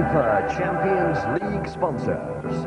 UEFA Champions League sponsors.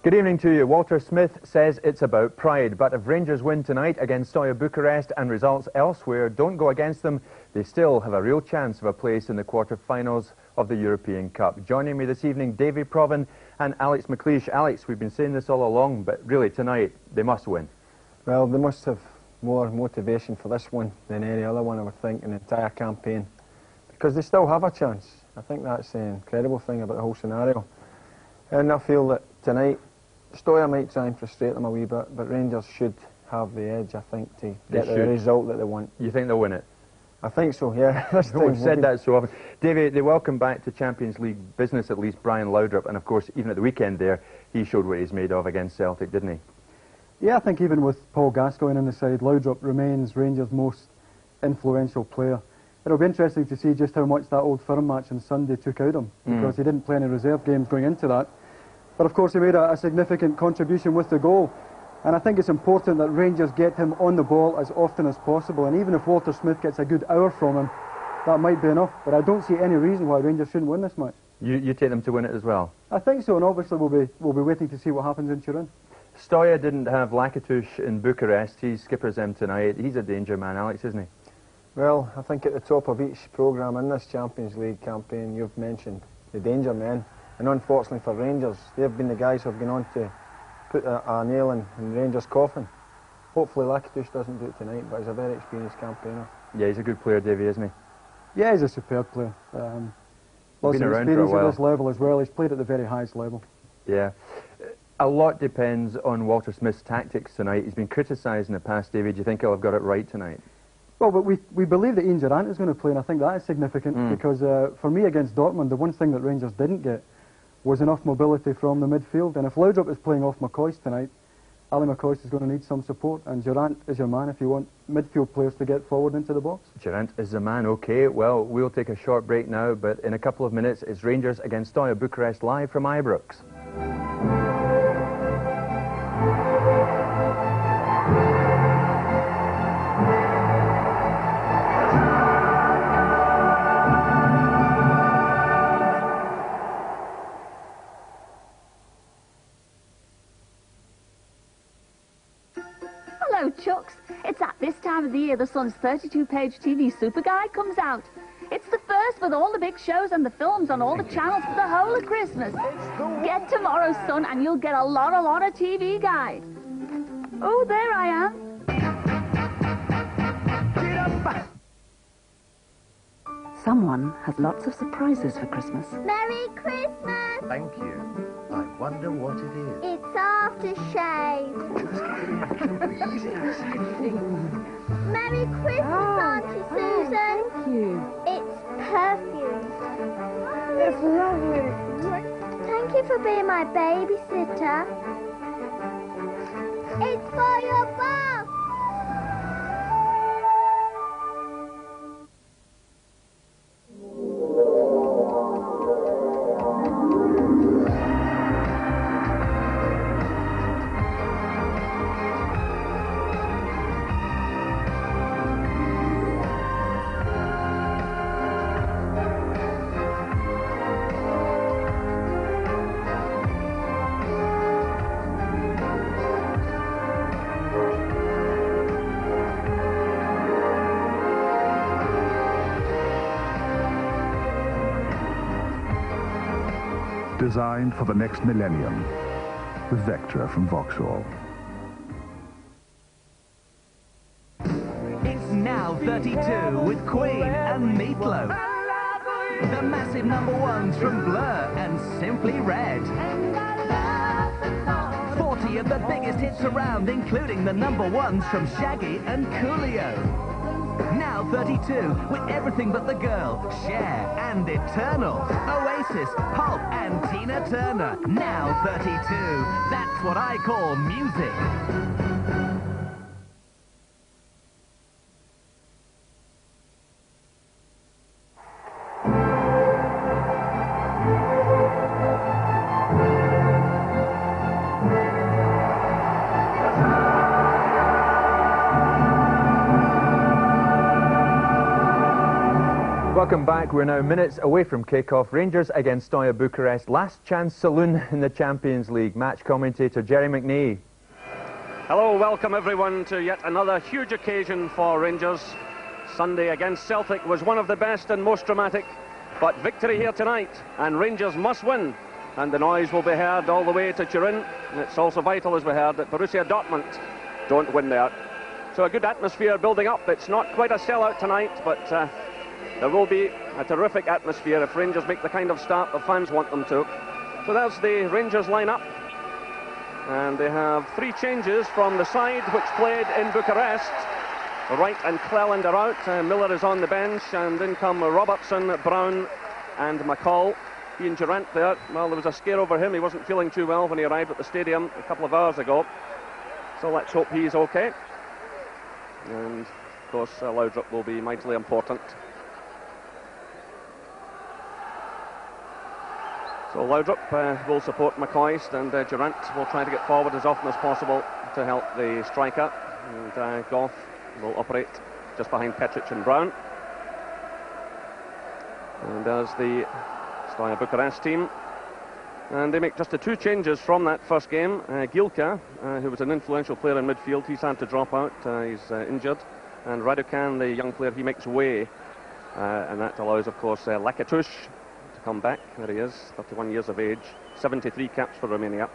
Good evening to you. Walter Smith says it's about pride, but if Rangers win tonight against Steaua Bucharest and results elsewhere don't go against them, they still have a real chance of a place in the quarter-finals of the European Cup. Joining me this evening, Davy Provan and Alex McLeish. Alex, we've been saying this all along, but really tonight they must win. Well, they must have more motivation for this one than any other one, I would think, in the entire campaign, because they still have a chance. I think that's the incredible thing about the whole scenario. And I feel that tonight Steaua might try and frustrate them a wee bit, but Rangers should have the edge, I think, to get the result that they want. You think they'll win it? I think so, yeah. We've said that so often. Davey, they welcome back to Champions League business, at least, Brian Laudrup, and of course, even at the weekend there, he showed what he's made of against Celtic, didn't he? Yeah, I think even with Paul Gascoigne on the side, Laudrup remains Rangers' most influential player. It'll be interesting to see just how much that Old Firm match on Sunday took out of him, because he didn't play any reserve games going into that. But of course he made a significant contribution with the goal. And I think it's important that Rangers get him on the ball as often as possible. And even if Walter Smith gets a good hour from him, that might be enough. But I don't see any reason why Rangers shouldn't win this match. You take them to win it as well? I think so, and obviously we'll be waiting to see what happens in Turin. Steaua didn't have Levnikov in Bucharest. He skippers them tonight. He's a danger man, Alex, isn't he? Well, I think at the top of each programme in this Champions League campaign, you've mentioned the danger men. And unfortunately for Rangers, they've been the guys who have gone on to put a nail in Rangers' coffin. Hopefully Levnikov doesn't do it tonight, but he's a very experienced campaigner. Yeah, he's a good player, Davey, isn't he? Yeah, he's a superb player. Lots of experience at this level as well. He's played at the very highest level. Yeah. A lot depends on Walter Smith's tactics tonight. He's been criticised in the past, David. Do you think he'll have got it right tonight? Well, but we believe that Ian Durrant is going to play, and I think that is significant because for me against Dortmund, the one thing that Rangers didn't get was enough mobility from the midfield. And if Laudrup is playing off McCoist tonight, Ali McCoist is going to need some support, and Durrant is your man if you want midfield players to get forward into the box. Durrant is the man, OK. Well, we'll take a short break now, but in a couple of minutes it's Rangers against Steaua Bucharest live from Ibrox. Hello, Chucks. It's at this time of the year the Sun's 32-page TV super guide comes out. It's the first with all the big shows and the films on all the channels for the whole of Christmas. Get tomorrow's Sun and you'll get a lot of TV guide. Oh, there I am. Someone has lots of surprises for Christmas. Merry Christmas! Thank you. I wonder what it is. It's aftershave. Merry Christmas, Auntie Susan. Thank you. It's perfume. It's lovely. Thank you for being my babysitter. It's for your bath. Designed for the next millennium, the Vectra from Vauxhall. It's now 32 with Queen and Meatloaf. The massive #1s from Blur and Simply Red. 40 20 of the biggest hits around, including the #1s from Shaggy and Coolio. Now 32, with Everything But the Girl, Cher and Eternal, Oasis, Pulp and Tina Turner. Now 32, that's what I call music. Welcome back. We're now minutes away from kick-off. Rangers against Steaua Bucharest. Last chance saloon in the Champions League. Match commentator Jerry McNee. Hello, welcome everyone to yet another huge occasion for Rangers. Sunday against Celtic was one of the best and most dramatic, but victory here tonight, and Rangers must win. And the noise will be heard all the way to Turin. And it's also vital, as we heard, that Borussia Dortmund don't win there. So a good atmosphere building up. It's not quite a sellout tonight, but there will be a terrific atmosphere if Rangers make the kind of start the fans want them to. So there's the Rangers line-up. And they have 3 changes from the side which played in Bucharest. Wright and Cleland are out. Miller is on the bench, and in come Robertson, Brown and McCall. Ian Durrant there. Well, there was a scare over him. He wasn't feeling too well when he arrived at the stadium a couple of hours ago. So let's hope he's okay. And, of course, Laudrup will be mightily important. So Laudrup will support McCoist, and Durrant will try to get forward as often as possible to help the striker. And Goff will operate just behind Petric and Brown. And there's the Steaua Bucharest team. And they make just the 2 changes from that first game. Gilka, who was an influential player in midfield, he's had to drop out. He's injured. And Raducan, the young player, he makes way. And that allows, of course, Lakatush to come back. There he is, 31 years of age, 73 caps for Romania.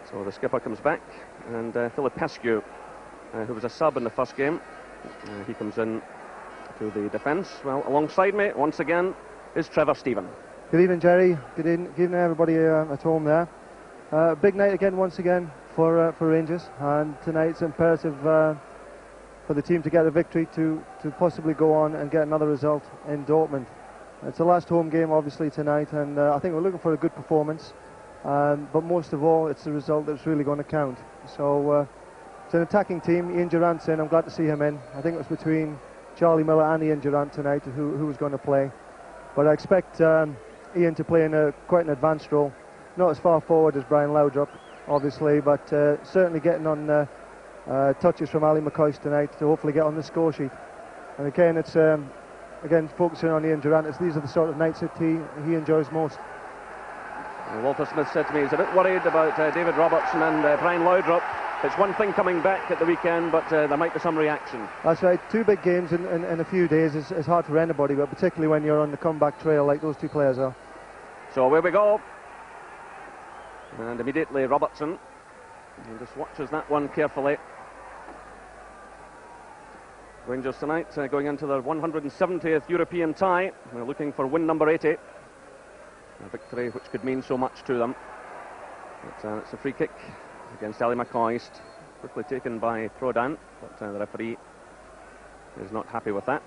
So the skipper comes back, and Filipescu, who was a sub in the first game, he comes in to the defence. Well, alongside me, once again, is Trevor Stephen. Good evening, Jerry. Good evening, everybody at home there. Big night again, once again, for Rangers, and tonight it's imperative for the team to get a victory to possibly go on and get another result in Dortmund. It's the last home game, obviously, tonight, and I think we're looking for a good performance. But most of all, it's the result that's really going to count. So it's an attacking team. Ian Durrant's in. I'm glad to see him in. I think it was between Charlie Miller and Ian Durrant tonight who was going to play. But I expect Ian to play in quite an advanced role. Not as far forward as Brian Laudrup, obviously, but certainly getting on touches from Ali McCoist tonight to hopefully get on the score sheet. And again, it's again focusing on Ian Durrant. These are the sort of nights that he enjoys most. Walter Smith said to me he's a bit worried about David Robertson and Brian Laudrup. It's one thing coming back at the weekend, but there might be some reaction. That's right. 2 big games in a few days is hard for anybody, but particularly when you're on the comeback trail like those 2 players are. So away we go. And immediately Robertson. He just watches that one carefully. Rangers tonight going into their 170th European tie. They're looking for win number 80. A victory which could mean so much to them. But, it's a free kick against Ali McCoist. Quickly taken by Prodan, but the referee is not happy with that.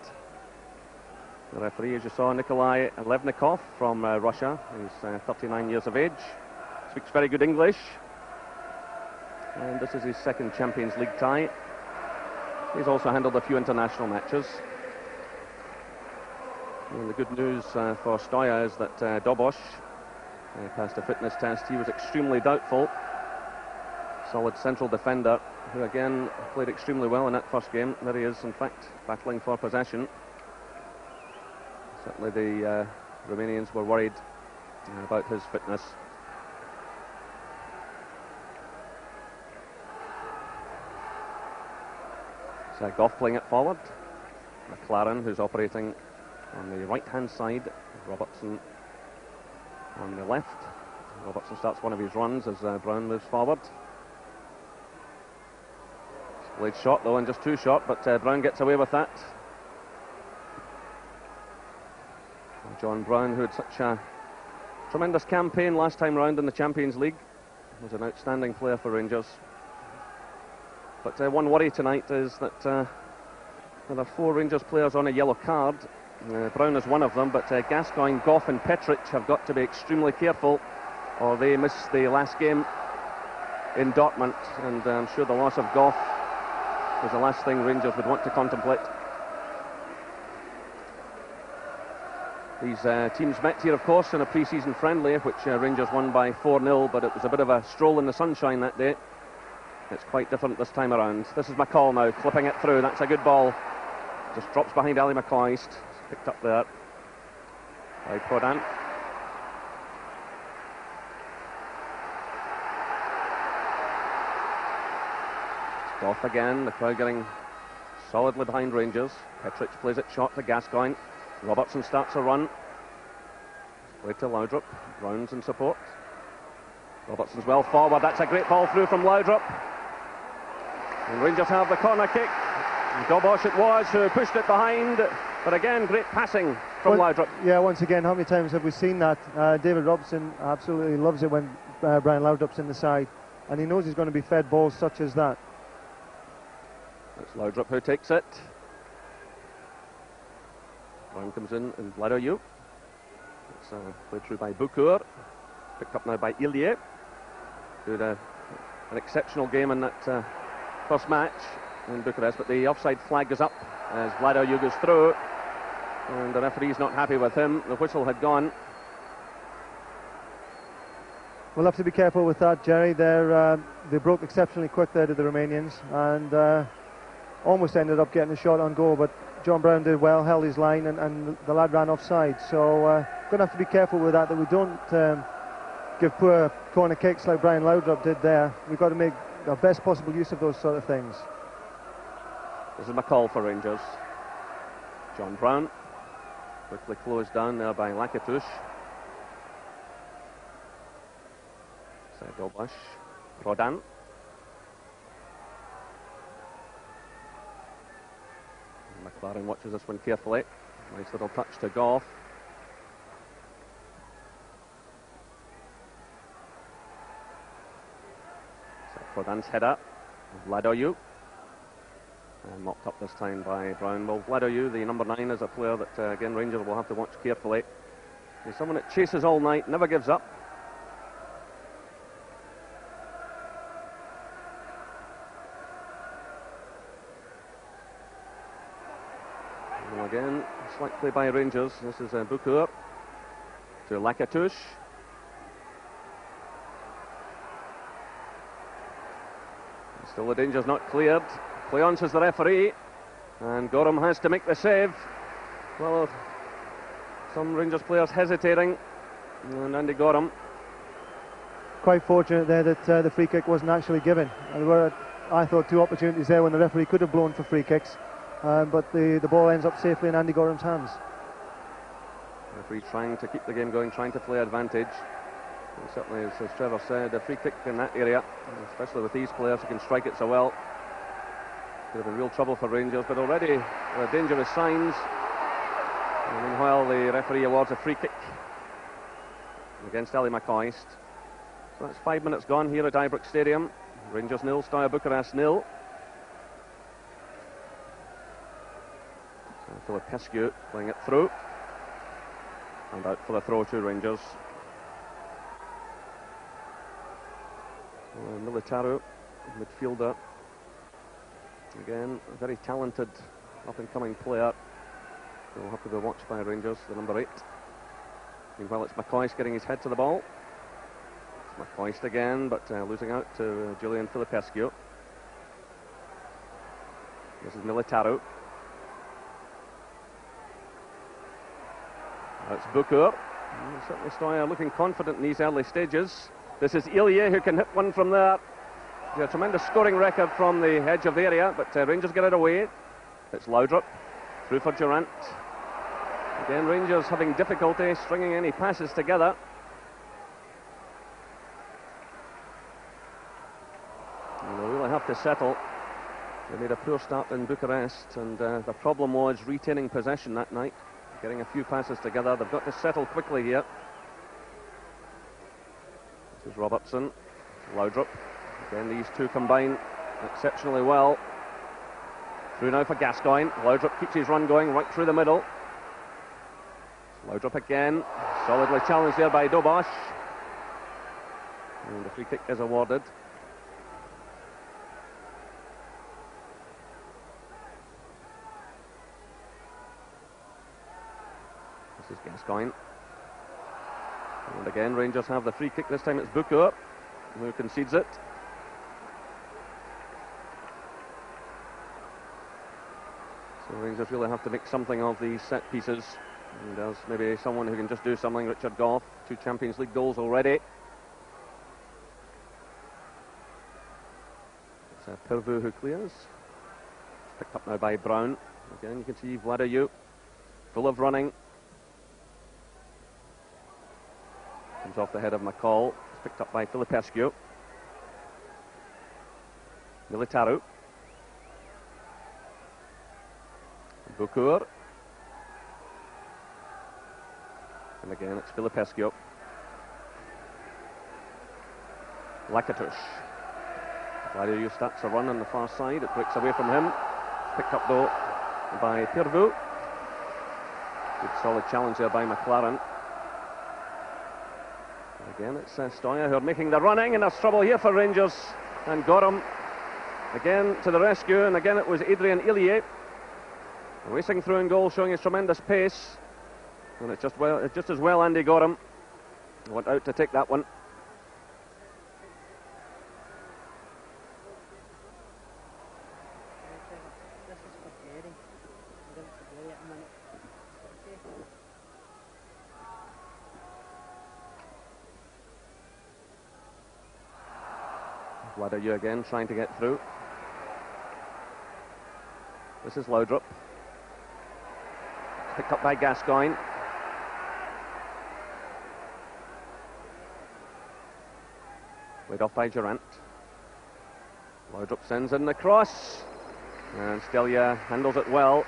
The referee, as you saw, Nikolai Levnikov from Russia. He's 39 years of age. Speaks very good English. And this is his 2nd Champions League tie. He's also handled a few international matches. And the good news for Steaua is that Dobos passed a fitness test. He was extremely doubtful. Solid central defender, who again played extremely well in that first game. There he is, in fact, battling for possession. Certainly the Romanians were worried about his fitness. So Goff playing it forward. McLaren, who's operating on the right-hand side. Robertson on the left. Robertson starts one of his runs as Brown moves forward. Played short though, and just too short, but Brown gets away with that. John Brown, who had such a tremendous campaign last time round in the Champions League. was an outstanding player for Rangers. But one worry tonight is that there are 4 Rangers players on a yellow card. Brown is one of them, but Gascoigne, Goff and Petric have got to be extremely careful, or they miss the last game in Dortmund, and I'm sure the loss of Goff was the last thing Rangers would want to contemplate. These teams met here, of course, in a pre-season friendly, which Rangers won by 4-0, but it was a bit of a stroll in the sunshine that day. It's quite different this time around. This is McCall now, flipping it through. That's a good ball. Just drops behind Ali McCoist. Picked up there by Prodan. Goff again, the crowd getting solidly behind Rangers. Petric plays it short to Gascoigne. Robertson starts a run. Played to Laudrup. Rounds in support. Robertson's well forward. That's a great ball through from Laudrup. And Rangers have the corner kick. Dobosh it was who pushed it behind. But again, great passing from Laudrup. Yeah, once again, how many times have we seen that? David Robson absolutely loves it when Brian Laudrup's in the side. And he knows he's going to be fed balls such as that. That's Laudrup who takes it. Brown comes in and Vladoyou. It's played through by Bukur. Picked up now by Ilie. Did an exceptional game in that first match in Bucharest, but the offside flag goes up as Vladoyou goes through, and the referee's not happy with him. The whistle had gone. We'll have to be careful with that, Jerry. They broke exceptionally quick there to the Romanians, and almost ended up getting a shot on goal, but John Brown did well, held his line, and the lad ran offside. So going to have to be careful with that we don't give poor corner kicks like Brian Laudrup did there. We've got to make the best possible use of those sort of things. This is McCall for Rangers. John Brown quickly closed down there by Lakatush. Dobosh. Prodan. McLaren watches this one carefully. Nice little touch to Goff. So Prodan's header. Vladoyou. And mopped up this time by Brown. Well, Vladoyou, the number 9, is a player that, again, Rangers will have to watch carefully. He's someone that chases all night, never gives up. And again, slight play by Rangers. This is Bukur to Lakatush. Still the danger's not cleared. Play on, says the referee, and Gorham has to make the save. Well, some Rangers players hesitating, and Andy Gorham. Quite fortunate there that the free kick wasn't actually given. There were, I thought, 2 opportunities there when the referee could have blown for free kicks, but the ball ends up safely in Andy Gorham's hands. The referee trying to keep the game going, trying to play advantage. And certainly, as Trevor said, a free kick in that area, especially with these players who can strike it so well, could have been real trouble for Rangers, but already there are dangerous signs. And meanwhile, the referee awards a free kick against Ali McCoist. So that's 5 minutes gone here at Ibrox Stadium. Rangers 0, Steaua Bucharest 0. So Filipescu playing it through. And out for the throw to Rangers. Militaro, midfielder. Again, a very talented up-and-coming player. Will have to be watched by Rangers, the number 8. Meanwhile, it's McCoist getting his head to the ball. It's McCoist again, but losing out to Julian Filipescu. This is Militaro. That's Bukur. Certainly Steaua looking confident in these early stages. This is Ilie who can hit one from there. A tremendous scoring record from the edge of the area, but Rangers get it away. It's Laudrup through for Durant. Again, Rangers having difficulty stringing any passes together. And they'll really have to settle. They made a poor start in Bucharest, and the problem was retaining possession that night, getting a few passes together. They've got to settle quickly here. This is Robertson. Laudrup. Again, these two combine exceptionally well. Through now for Gascoigne. Laudrup keeps his run going right through the middle. Laudrup again. Solidly challenged there by Dobosh. And the free kick is awarded. This is Gascoigne. And again, Rangers have the free kick. This time it's Bukur who concedes it. So Rangers really have to make something of these set pieces. And there's maybe someone who can just do something. Richard Gough, 2 Champions League goals already. It's Pervu who clears. Picked up now by Brown. Again, you can see Vladayu, full of running. Comes off the head of McCall. It's picked up by Filipescu. Militaru. Bukur. And again, it's Filipescu. Lakatos. Vladayu starts a run on the far side. It breaks away from him. Picked up though by Pervu. Good solid challenge there by McLaren. And again, it's Steaua who are making the running, and there's trouble here for Rangers. And Gorham again to the rescue, and again it was Adrian Illier racing through in goal, showing his tremendous pace. And it's just as well Andy Gorham went out to take that one. Vladayu again trying to get through. This is Laudrup. Picked up by Gascoigne. Laid off by Durant. Laudrup sends in the cross. And Steaua handles it well.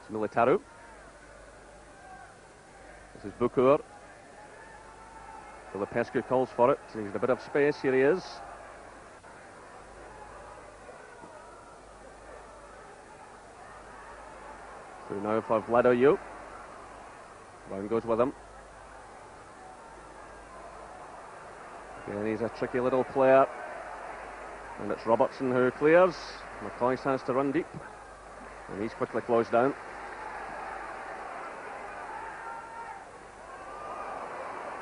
It's Militaru. This is Bukur. Filipescu calls for it. He's in a bit of space. Here he is. Through now for Vladayu. Brown goes with him. Again, he's a tricky little player. And it's Robertson who clears. McCoy has to run deep. And he's quickly closed down.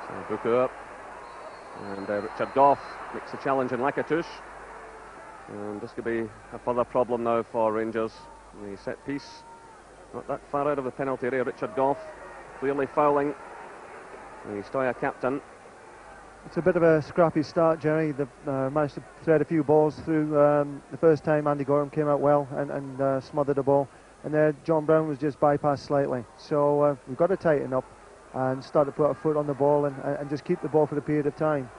So Bukur. And Richard Gough makes the challenge in Lakatos. And this could be a further problem now for Rangers. The set piece. Not that far out of the penalty area. Richard Gough clearly fouling the Steaua captain. It's a bit of a scrappy start, Jerry. They've managed to thread a few balls through. The first time Andy Gorham came out well and smothered a ball. And there John Brown was just bypassed slightly. So we've got to tighten up and start to put our foot on the ball and just keep the ball for a period of time.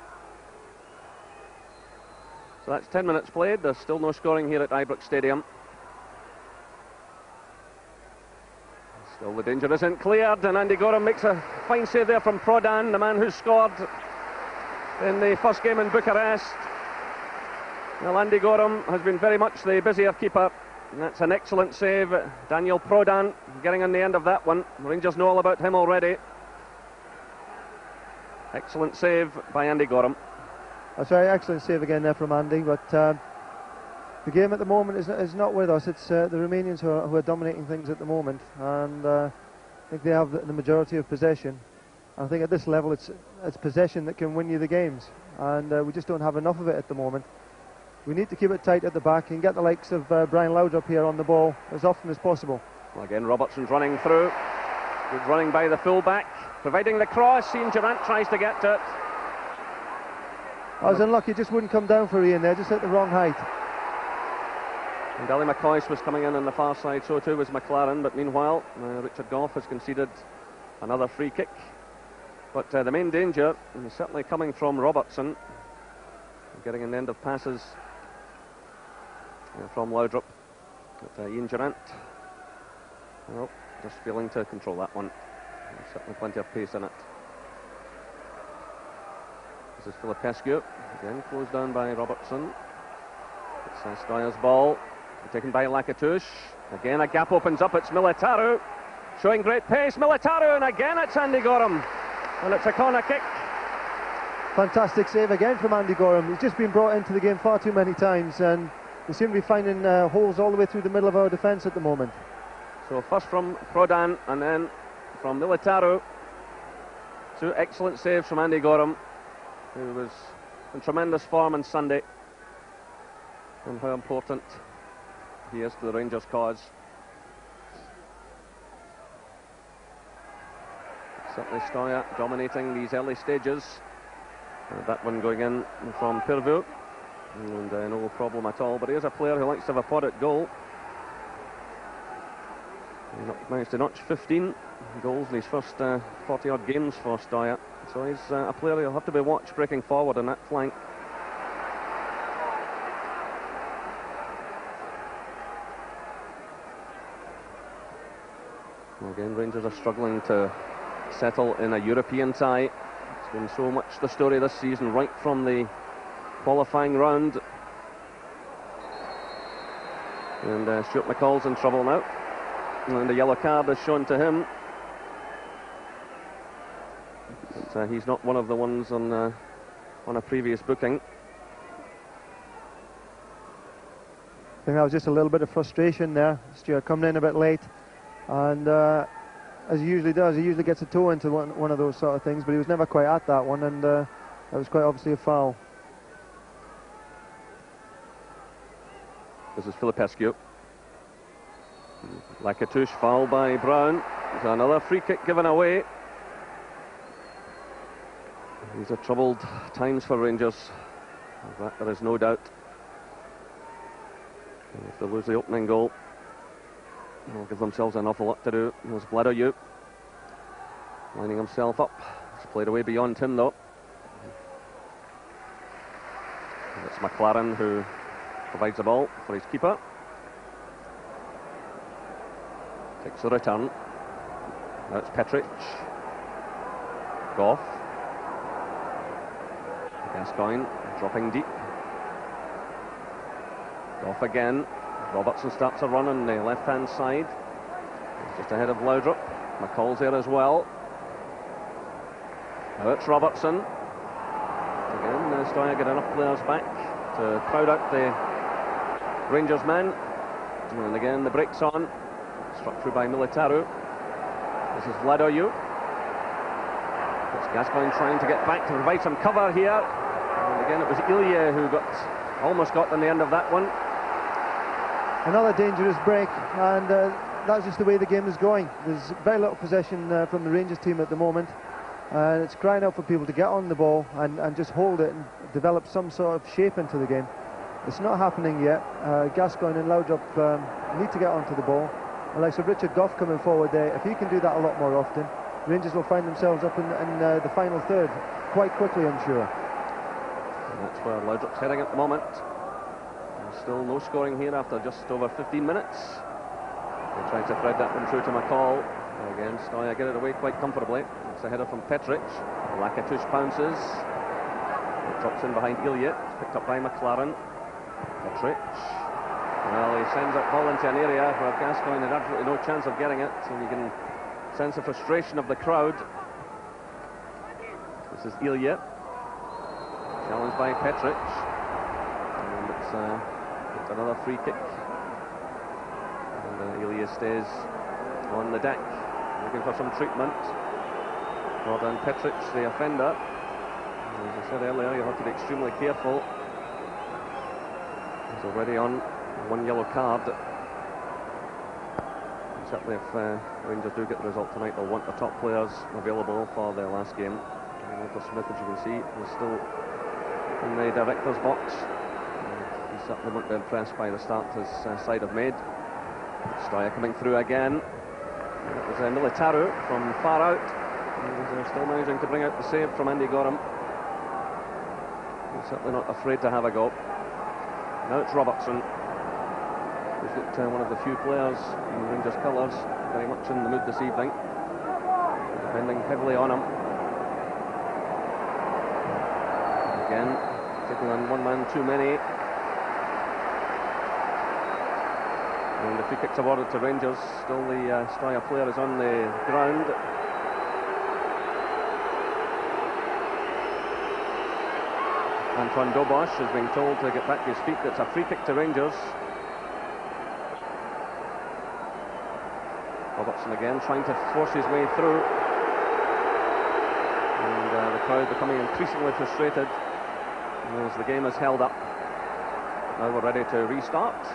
So that's 10 minutes played. There's still no scoring here at Ibrox Stadium. Still the danger isn't cleared, and Andy Gorham makes a fine save there from Prodan, the man who scored in the first game in Bucharest. Well, Andy Gorham has been very much the busier keeper, and that's an excellent save. Daniel Prodan getting on the end of that one. Rangers know all about him already. Excellent save by Andy Gorham. That's right, excellent save again there from Andy, but the game at the moment is not with us. It's the Romanians who are dominating things at the moment, and I think they have the majority of possession. I think at this level it's possession that can win you the games, and we just don't have enough of it at the moment. We need to keep it tight at the back and get the likes of Brian Laudrup here on the ball as often as possible. Well, again, Robertson's running through. Good running by the full-back, providing the cross. Ian Durant tries to get to it. I was unlucky, just wouldn't come down for Ian there, just at the wrong height. And Ally McCoy was coming in on the far side, so too was McLaren, but meanwhile Richard Gough has conceded another free kick. But the main danger is certainly coming from Robertson, getting an end of passes from Laudrup. But Ian Durant, well, just failing to control that one. Certainly plenty of pace in it. This is Filipescu, again closed down by Robertson. It's Staua's ball, taken by Lakatush. Again a gap opens up, it's Militaru, showing great pace, Militaru, and again it's Andy Gorham. And it's a corner kick. Fantastic save again from Andy Gorham. He's just been brought into the game far too many times, and we seem to be finding holes all the way through the middle of our defence at the moment. So first from Prodan and then from Militaru. Two excellent saves from Andy Gorham, who was in tremendous form on Sunday, and how important he is to the Rangers' cause. Certainly Steaua dominating these early stages. That one going in from Pirvu, and no problem at all. But he is a player who likes to have a pot at goal. He managed to notch 15 goals in his first 40-odd games for Steaua. So he's a player who'll have to be watched breaking forward on that flank. Again, Rangers are struggling to settle in a European tie. It's been so much the story this season, right from the qualifying round. And Stuart McCall's in trouble now, and a yellow card is shown to him. But he's not one of the ones on a previous booking. I think that was just a little bit of frustration there. Stuart coming in a bit late, and as he usually does, he usually gets a toe into one of those sort of things, but he was never quite at that one, and that was quite obviously a foul. This is Filipescu. Lakatush foul by Brown. There's another free kick given away. These are troubled times for Rangers, that there is no doubt. And if they lose the opening goal, they'll give themselves an awful lot to do. There's Vladoyu lining himself up. It's played away beyond him though. And it's McLaren who provides the ball for his keeper. Takes the return. Now it's Petric. Goff. Gascoigne dropping deep. Goff again. Robertson starts a run on the left-hand side. He's just ahead of Laudrup. McCall's there as well. Now it's Robertson. Again, Steaua get enough players back to crowd out the Rangers men. And again, the break's on. Struck through by Militaru. This is Vladoyu. It's Gascoigne trying to get back to provide some cover here. And again, it was Ilya who almost got on the end of that one. Another dangerous break, and that's just the way the game is going. There's very little possession from the Rangers team at the moment, and it's crying out for people to get on the ball and just hold it and develop some sort of shape into the game. It's not happening yet. Gascoigne and Laudrup need to get onto the ball. And like so Richard Goff coming forward there, if he can do that a lot more often, Rangers will find themselves up in the final third quite quickly, I'm sure. And that's where Laudrup's heading at the moment. Still no scoring here after just over 15 minutes. They try to thread that one through to McCall. Again, Steaua get it away quite comfortably. It's a header from Petric. Lakatush pounces. It drops in behind Ilya. It's picked up by McLaren. Petric. Well, he sends that ball into an area where Gascoigne had absolutely no chance of getting it, and you can sense the frustration of the crowd. This is Ilya. Challenged by Petric. And it's another free kick. And Ilya stays on the deck, looking for some treatment. Jordan Petric, the offender. As I said earlier, you have to be extremely careful. He's already on one yellow card. And certainly if Rangers do get the result tonight, they'll want the top players available for their last game. Walter Smith, as you can see, is still in the director's box. He certainly won't be impressed by the start his side have made. Steaua coming through again. It was Militaru from far out. He's still managing to bring out the save from Andy Gorham. He's certainly not afraid to have a go. Now it's Robertson, who's looked one of the few players in Rangers colours very much in the mood this evening. depending heavily on him. Again, taking on one man too many. And the free kick's awarded to Rangers. Still the Steaua player is on the ground. Antoine Dobosh is being told to get back to his feet. It's a free kick to Rangers. Robertson again trying to force his way through. And the crowd becoming increasingly frustrated as the game is held up. Now we're ready to restart.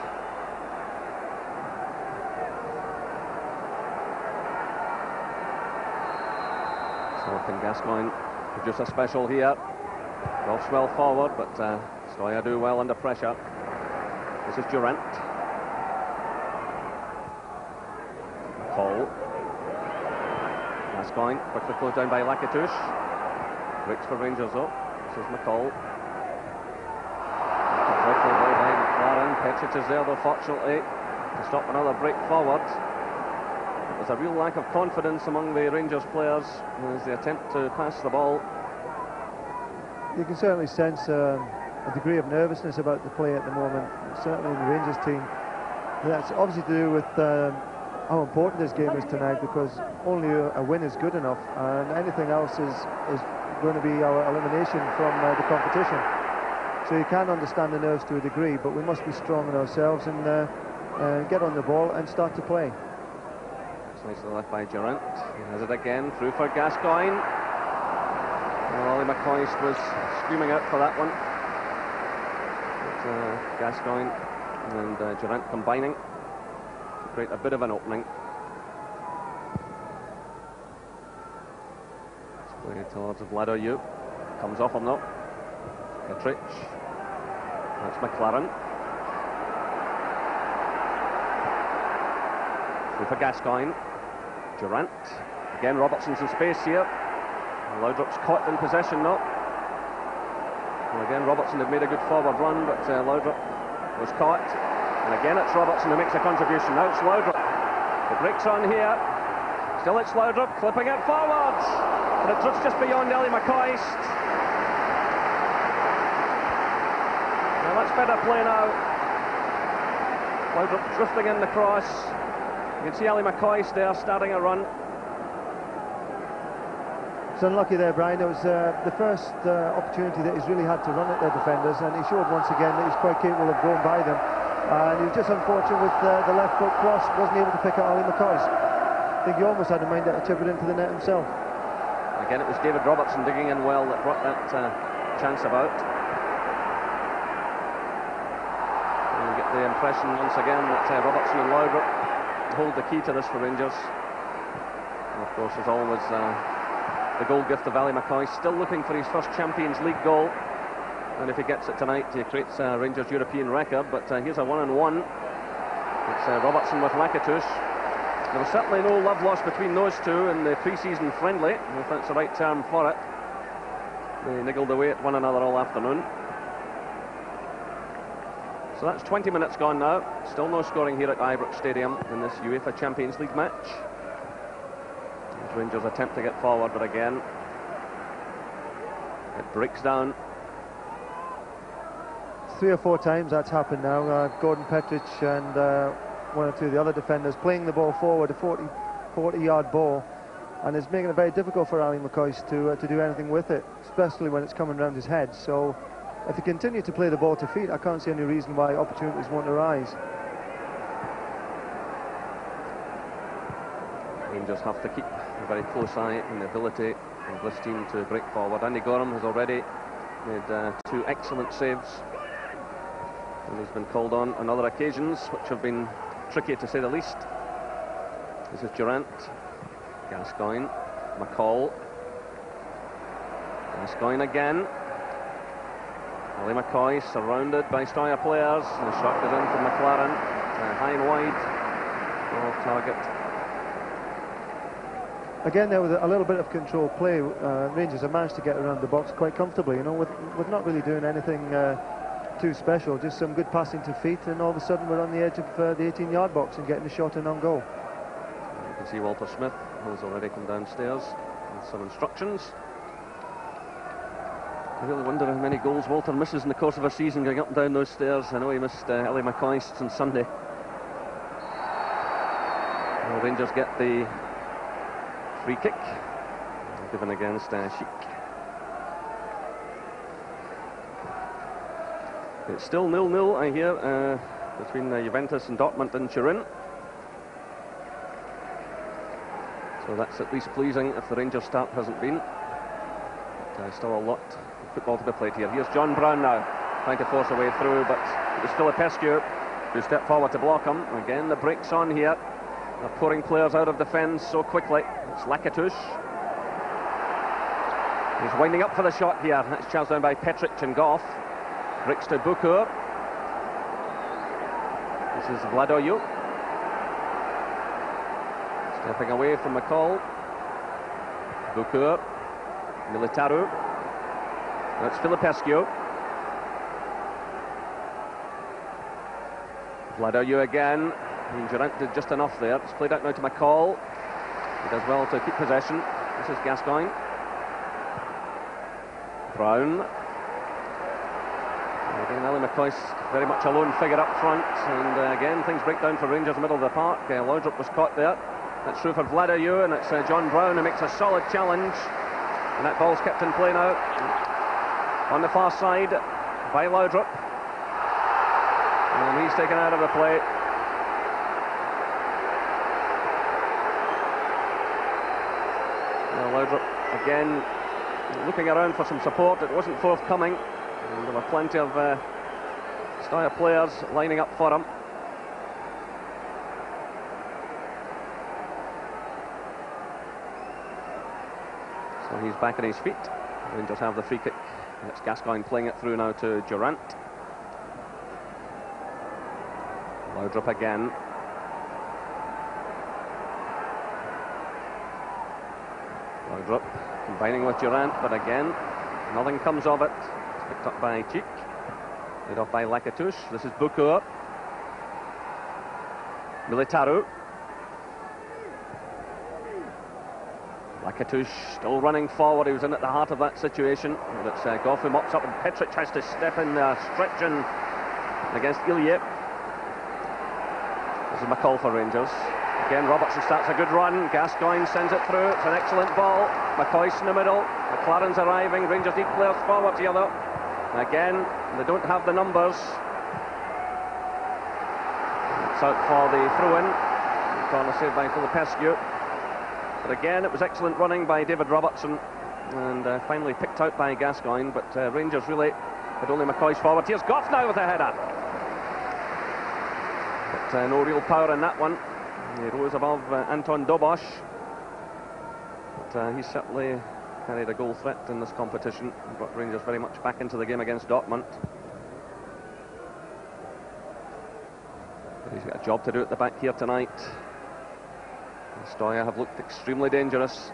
So can Gascoigne produce a special here? Golfs well forward, but Steaua do well under pressure. This is Durant. Hall. Gascoigne quickly closed down by Lakatouche. Breaks for Rangers though. This is McCall. Quickly ball by McLaren. Petric is there though, fortunately, to stop another break forward. There's a real lack of confidence among the Rangers players as they attempt to pass the ball. You can certainly sense a degree of nervousness about the play at the moment, certainly in the Rangers team. That's obviously to do with how important this game is tonight, because only a win is good enough, and anything else is going to be our elimination from the competition. So you can understand the nerves to a degree, but we must be strong in ourselves and get on the ball and start to play. It's nicely left by Durant. He has it again, through for Gascoigne. Well, Ollie McCoist was screaming out for that one. But Gascoigne and Durant combining to create a bit of an opening. It's played towards Vlado Yu. Comes off him though. Petric. That's McLaren. Through for Gascoigne. Durant. Again, Robertson's in space here. Laudrup's caught in possession now. Well, again, Robertson had made a good forward run, but Laudrup was caught. And again, it's Robertson who makes a contribution. Now it's Laudrup. The break's on here. Still it's Laudrup, clipping it forwards. And it drifts just beyond Ellie McCoist. Now that's better play now. Laudrup drifting in the cross. You can see Ellie McCoist there starting a run. It's unlucky there, Brian. It was the first opportunity that he's really had to run at their defenders, and he showed once again that he's quite capable of going by them. And he was just unfortunate with the left foot cross, wasn't able to pick out Ollie McCoist. I think he almost had a mind to chip it into the net himself. Again, it was David Robertson digging in well that brought that chance about. And you get the impression once again that Robertson and Laudrup hold the key to this for Rangers. And of course, as always, the goal gift of Ali McCoy, still looking for his first Champions League goal, and if he gets it tonight, he creates a Rangers European record. But here's a 1-on-1. It's Robertson with Lakatouche. There was certainly no love lost between those two in the pre-season friendly, if that's the right term for it. They niggled away at one another all afternoon. So that's 20 minutes gone now. Still no scoring here at Ibrox Stadium in this UEFA Champions League match. Rangers attempt to get forward, but again it breaks down. 3 or 4 times that's happened now. Gordon Petric and one or two of the other defenders playing the ball forward, a 40-yard ball, and it's making it very difficult for Ali McCoist to do anything with it, especially when it's coming around his head. So if they continue to play the ball to feet, I can't see any reason why opportunities won't arise. Rangers have to keep a very close eye on the ability of this team to break forward. Andy Gorham has already made 2 excellent saves, and he's been called on other occasions which have been tricky to say the least. This is Durant, Gascoigne, McCall, Gascoigne again. Ollie McCoy surrounded by Steaua players, and the shot is in from McLaren, high and wide, off target. Again, there with a little bit of control play, Rangers have managed to get around the box quite comfortably, you know, with not really doing anything too special, just some good passing to feet, and all of a sudden we're on the edge of the 18-yard box and getting a shot in on goal. You can see Walter Smith has already come downstairs. with some instructions. I really wonder how many goals Walter misses in the course of a season going up and down those stairs. I know he missed Ellie McCoist on Sunday. Well, Rangers get the free kick, given against Sheik. It's still 0-0, I hear, between Juventus and Dortmund in Turin. So that's at least pleasing if the Rangers start hasn't been. But, still a lot of football to be played here. Here's John Brown now, trying to force a way through, but it was Filipescu who stepped forward to block him. Again, the brakes on here. They're pouring players out of defence so quickly. It's Lakatush. He's winding up for the shot here. That's charged down by Petric and Goff. Bricks to Bukur. This is Vladoyu. Stepping away from McCall. Bukur. Militaru. That's Filipescu. Vladoyu again. And Durant did just enough there. It's played out now to McCall. He does well to keep possession. This is Gascoigne. Brown. Again, Ellie McCoist very much a lone figure up front, and again things break down for Rangers middle of the park. Laudrup was caught there. That's true for Vladoyu, and it's John Brown who makes a solid challenge, and that ball's kept in play now on the far side by Laudrup, and he's taken out of the play. Laudrup again looking around for some support. It wasn't forthcoming. And there were plenty of Steaua players lining up for him. So he's back on his feet. Rangers have the free kick. And it's Gascoigne playing it through now to Durant. Laudrup again. Laudrup combining with Durant, but again, nothing comes of it. Picked up by Cheek, laid off by Lakatush. This is Bukur. Militaru. Lakatush still running forward. He was in at the heart of that situation. But it's Goff who mops up, and Petric has to step in there, stretching against Ilye. This is McCall for Rangers. Again, Robertson starts a good run. Gascoigne sends it through. It's an excellent ball. McCoist in the middle. McLaren's arriving. Rangers need players forward here, though. Again, they don't have the numbers. It's out for the throw-in. Corner saved by Filipescu. But again, it was excellent running by David Robertson, and finally picked out by Gascoigne. But Rangers really had only McCoist forward. Here's Goff now with a header. But no real power in that one. He rose above Anton Dobosh. But he's certainly carried a goal threat in this competition. Brought Rangers very much back into the game against Dortmund. But he's got a job to do at the back here tonight. Steaua have looked extremely dangerous.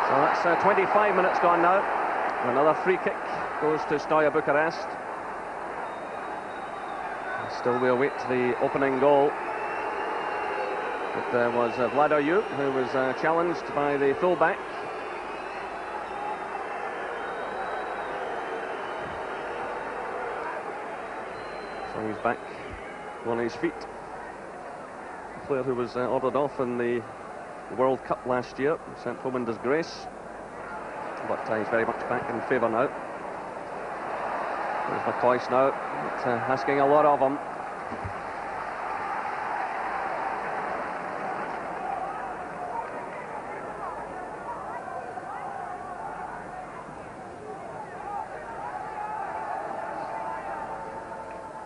So that's 25 minutes gone now. Another free kick goes to Steaua Bucharest. Still we await the opening goal. It was Vladoyu who was challenged by the fullback. So he's back on his feet. A player who was ordered off in the World Cup last year, sent home in disgrace. But he's very much back in favour now. There's McCoist now, asking a lot of him.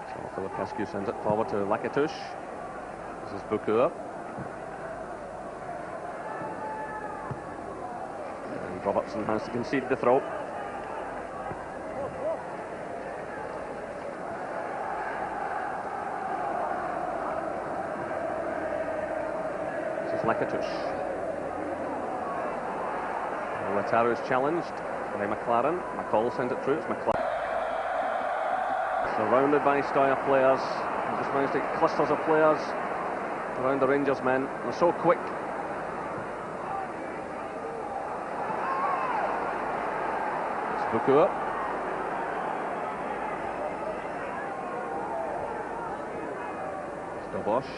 So Filipescu sends it forward to Lakatush. This is Bukur. And Robertson has to concede the throw. Lakatush. Militaru is challenged by McLaren. McCall sends it through. It's McLaren. Surrounded by Steaua players. He just managed to get clusters of players around the Rangers men. They're so quick. Bukur. Stobosh.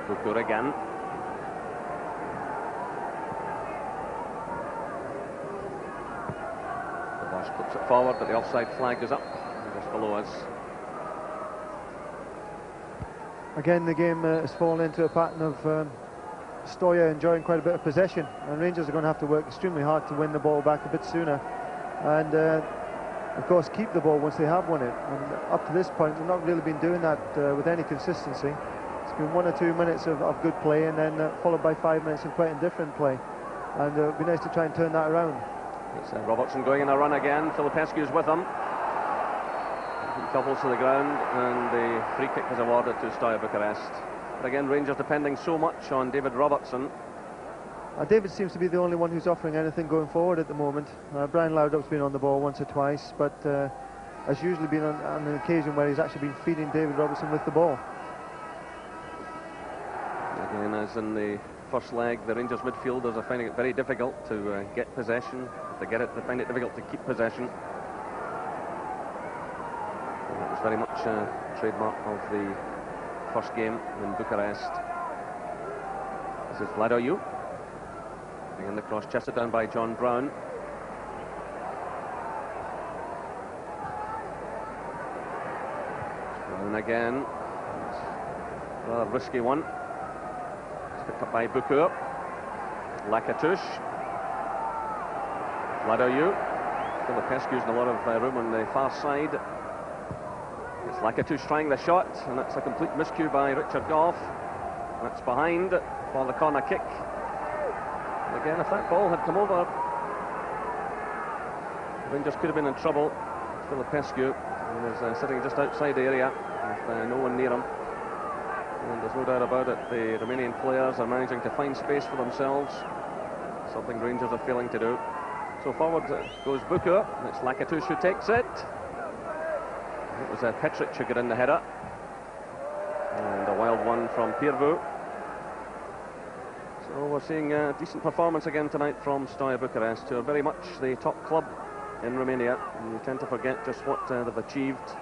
Bukur again. Stobosh puts it forward, but the offside flag is up just below us. Again, the game has fallen into a pattern of Steaua enjoying quite a bit of possession, and Rangers are going to have to work extremely hard to win the ball back a bit sooner, and of course keep the ball once they have won it. And up to this point, they've not really been doing that with any consistency. It's been 1 or 2 minutes of good play, and then followed by 5 minutes of quite indifferent play, and it would be nice to try and turn that around. It's Robertson going in a run again. Filipescu's with him. He topples to the ground, and the free kick is awarded to Steaua Bucharest. But again, Rangers depending so much on David Robertson. David seems to be the only one who's offering anything going forward at the moment. Brian Loudup's been on the ball once or twice, but has usually been on an occasion where he's actually been feeding David Robertson with the ball. Again, as in the first leg, the Rangers midfielders are finding it very difficult to get possession. If they get it, they find it difficult to keep possession. And that was very much a trademark of the first game in Bucharest. This is Vladoiu. Again, the cross chested down by John Brown. Brown again. It's a rather risky one. It's picked up by Bukur. Lakatush. Vladoiu. Filipescu's in a lot of room on the far side. It's Lakatush trying the shot, and that's a complete miscue by Richard Goff. That's behind for the corner kick. Again, if that ball had come over, Rangers could have been in trouble. Filipescu was sitting just outside the area with no one near him. And there's no doubt about it, the Romanian players are managing to find space for themselves, something Rangers are failing to do. So forward goes Bukur, and it's Lakatush who takes it. It was Petric who got in the header. And a wild one from Pirvu. So we're seeing a decent performance again tonight from Steaua Bucharest, who are very much the top club in Romania. And you tend to forget just what they've achieved.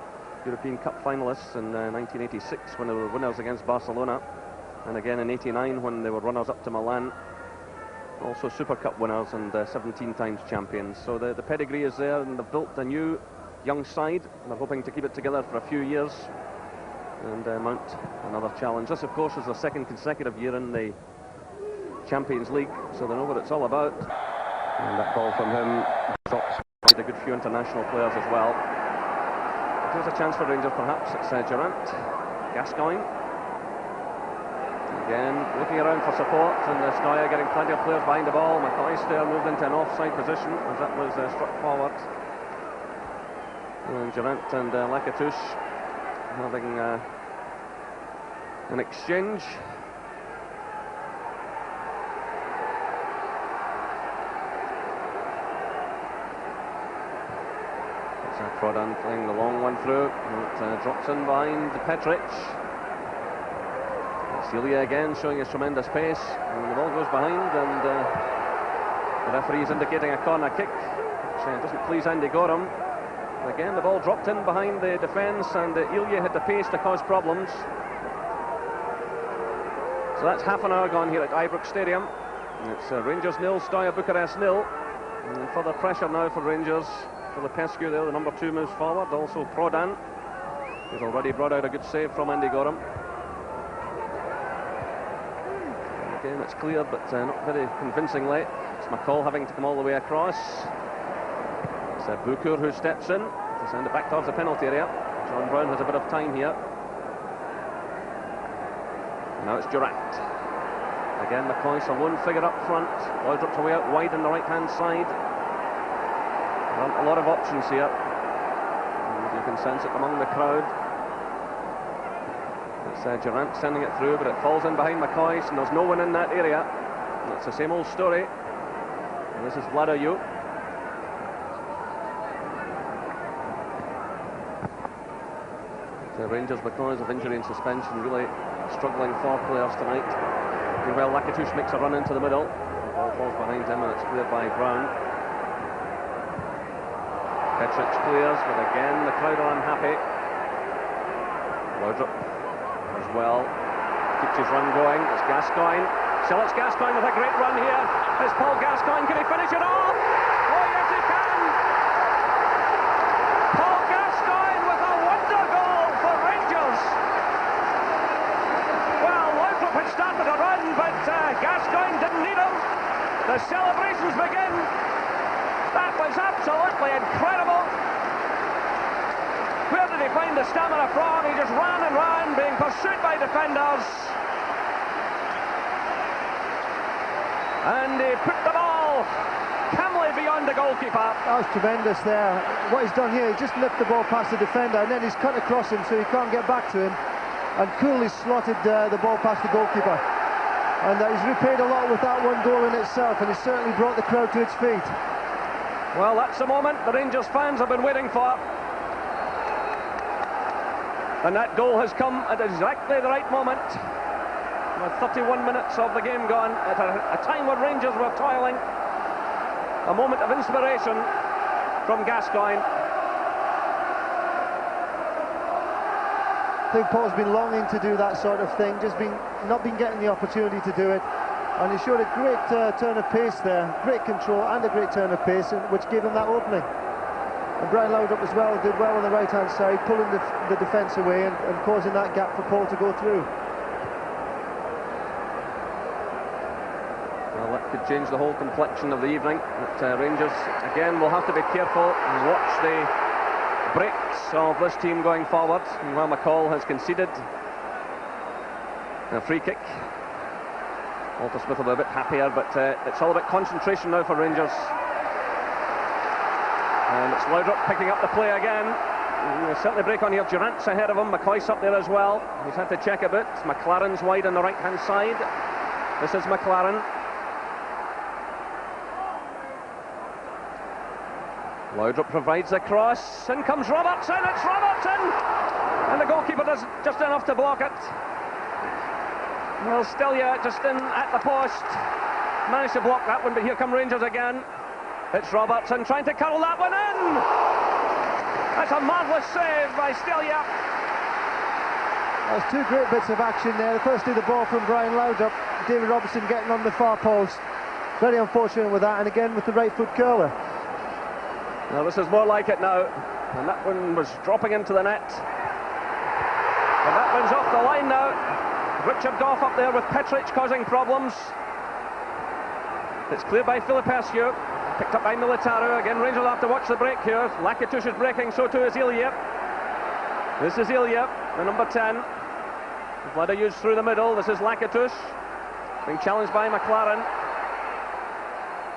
European Cup finalists in 1986 when they were winners against Barcelona, and again in '89 when they were runners-up to Milan. Also Super Cup winners and 17 times champions. So the pedigree is there, and they've built a new young side, and they're hoping to keep it together for a few years and mount another challenge. This, of course, is their second consecutive year in the Champions League, so they know what it's all about. And that ball from him drops a good few international players as well. There's a chance for Rangers, perhaps. It's Durant, Gascoigne. Again, looking around for support, and Steaua getting plenty of players behind the ball. McCoist there moved into an offside position as that was struck forward. And Durant and Lakatush having an exchange. Prodan playing the long one through. It drops in behind Petric. Celia again showing his tremendous pace, and the ball goes behind, and the referee is indicating a corner kick, which doesn't please Andy Gorham. Again, the ball dropped in behind the defence, and Ilya had the pace to cause problems. So that's half an hour gone here at Ibrox Stadium. It's Rangers 0, Steaua Bucharest 0. And further pressure now for Rangers. Filipescu there, the number 2, moves forward. Also Prodan, who's already brought out a good save from Andy Gorham. Again, it's cleared, but not very convincingly. It's McCall having to come all the way across. It's Bukur who steps in to send it back towards the penalty area. John Brown has a bit of time here. Now it's Durant. Again, McCoy's a lone figure up front. Laudrup's away out wide on the right-hand side. A lot of options here, and you can sense it among the crowd. It's Durant sending it through, but it falls in behind McCoy, and there's no one in that area. And it's the same old story. And this is Vladoiu. The Rangers, because of injury and suspension, really struggling for players tonight. Well, Lakatush makes a run into the middle. The ball falls behind him, and it's cleared by Brown. Petric clears, but again the crowd are unhappy. Laudrup as well keeps his run going. It's Gascoigne. Still it's Gascoigne with a great run here. It's Paul Gascoigne. Can he finish it off? Oh yes he can! Paul Gascoigne with a wonder goal for Rangers. Well, Laudrup had started a run, but Gascoigne didn't need him. The celebrations begin. That was absolutely incredible. Where did he find the stamina from? He just ran and ran, being pursued by defenders. And he put the ball calmly beyond the goalkeeper. That was tremendous there. What he's done here, he just nipped the ball past the defender, and then he's cut across him so he can't get back to him, and coolly slotted the ball past the goalkeeper. And he's repaid a lot with that one goal in itself, and he's certainly brought the crowd to its feet. Well, that's the moment the Rangers fans have been waiting for. And that goal has come at exactly the right moment. With 31 minutes of the game gone, at a time when Rangers were toiling. A moment of inspiration from Gascoigne. I think Paul's been longing to do that sort of thing, not been getting the opportunity to do it. And he showed a great turn of pace there, great control and a great turn of pace, which gave him that opening. And Brian Laudrup as well did well on the right-hand side, pulling the defence away and causing that gap for Paul to go through. Well, that could change the whole complexion of the evening. But Rangers, again, will have to be careful and watch the breaks of this team going forward. And while McCall has conceded a free kick, Walter Smith will be a bit happier, but it's all about concentration now for Rangers. And it's Laudrup picking up the play again. Certainly break on here. Durant's ahead of him. McCoy's up there as well. He's had to check a bit. McLaren's wide on the right-hand side. This is McLaren. Laudrup provides the cross. In comes Robertson. It's Robertson! And the goalkeeper does just enough to block it. Well, Steaua just in at the post. Managed to block that one, but here come Rangers again. It's Robertson trying to curl that one in. That's a marvellous save by Steaua. There's two great bits of action there. Firstly, the ball from Brian Laudrup. David Robertson getting on the far post. Very unfortunate with that, and again with the right foot curler. Now this is more like it now. And that one was dropping into the net. And that one's off the line now. Richard Goff up there with Petric causing problems. It's cleared by Filipescu. Picked up by Militaro. Again, Rangers have to watch the break here. Lakitush is breaking, so too is Ilya. This is Ilya, the number 10. Vladayuz through the middle. This is Lakitush, being challenged by McLaren.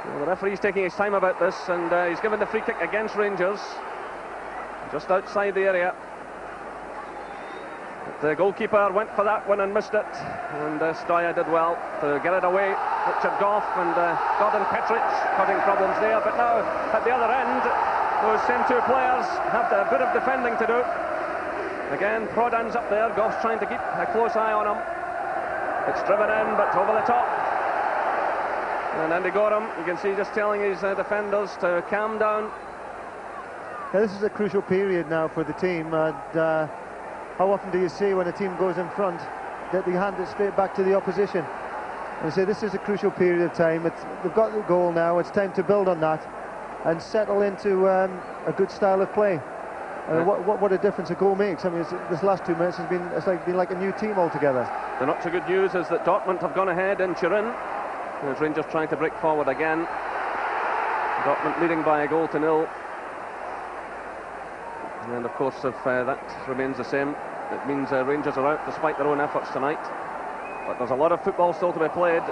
Well, the referee's taking his time about this, and he's given the free kick against Rangers. Just outside the area. The goalkeeper went for that one and missed it, and Steaua did well to get it away. Richard Goff and Gordon Petric causing problems there, but now at the other end, those same two players have a bit of defending to do. Again, Prodan's up there. Goff's trying to keep a close eye on him. It's driven in, but over the top. And Andy Gorham, you can see, just telling his defenders to calm down. Yeah, this is a crucial period now for the team, and how often do you see when a team goes in front that they hand it straight back to the opposition? And say this is a crucial period of time. They've got the goal now. It's time to build on that and settle into a good style of play. What a difference a goal makes. I mean, this last 2 minutes has been like a new team altogether. The not so good news is that Dortmund have gone ahead in Turin. As Rangers trying to break forward again. Dortmund leading by a goal to nil. And of course, if that remains the same, it means Rangers are out despite their own efforts tonight. But there's a lot of football still to be played.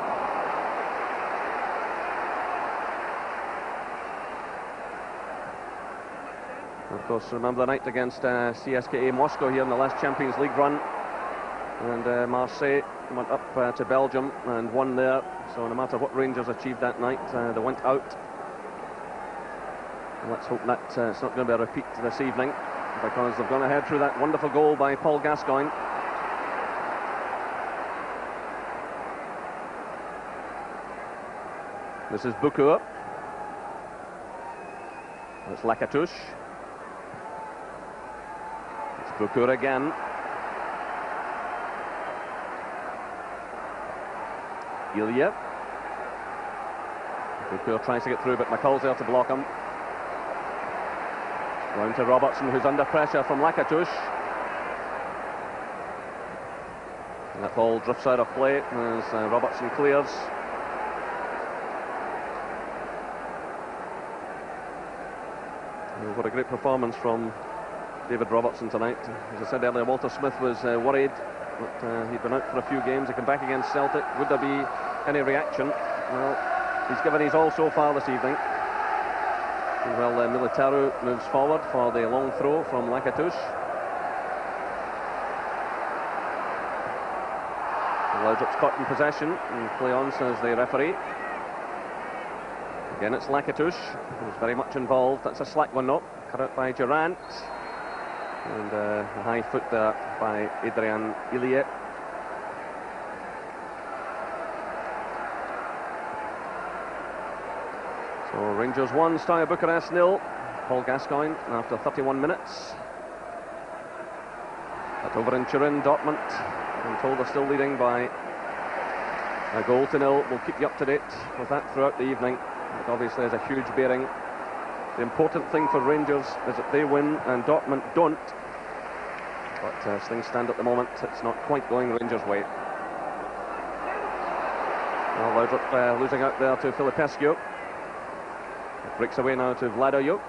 Of course, remember the night against CSKA Moscow here in the last Champions League run. And Marseille went up to Belgium and won there. So no matter what Rangers achieved that night, they went out. Let's hope that it's not going to be a repeat this evening, because they've gone ahead through that wonderful goal by Paul Gascoigne. This is Bukur. That's Lakitush. Bukur again. Ilya. Bukur tries to get through, but McCall's there to block him. Round to Robertson, who's under pressure from Lakatush. And that ball drifts out of play as Robertson clears. What a great performance from David Robertson tonight. As I said earlier, Walter Smith was worried that he'd been out for a few games. He came back against Celtic. Would there be any reaction? Well, he's given his all so far this evening. Well, Militaru moves forward for the long throw from Lakatush. Laudrup's caught in possession, and play on, says the referee. Again, it's Lakatush, who's very much involved. That's a slack one, though. Cut out by Durant. And a high foot there by Adrian Ilya. So Rangers 1, Steaua Bucharest 0. Paul Gascoigne after 31 minutes. But over in Turin, Dortmund, I'm told they're still leading by a goal to 0. We'll keep you up to date with that throughout the evening. It obviously has a huge bearing. The important thing for Rangers is that they win and Dortmund don't. But as things stand at the moment, it's not quite going Rangers' way. Well, Laudrup losing out there to Filipescu. It breaks away now to Vladoyuk.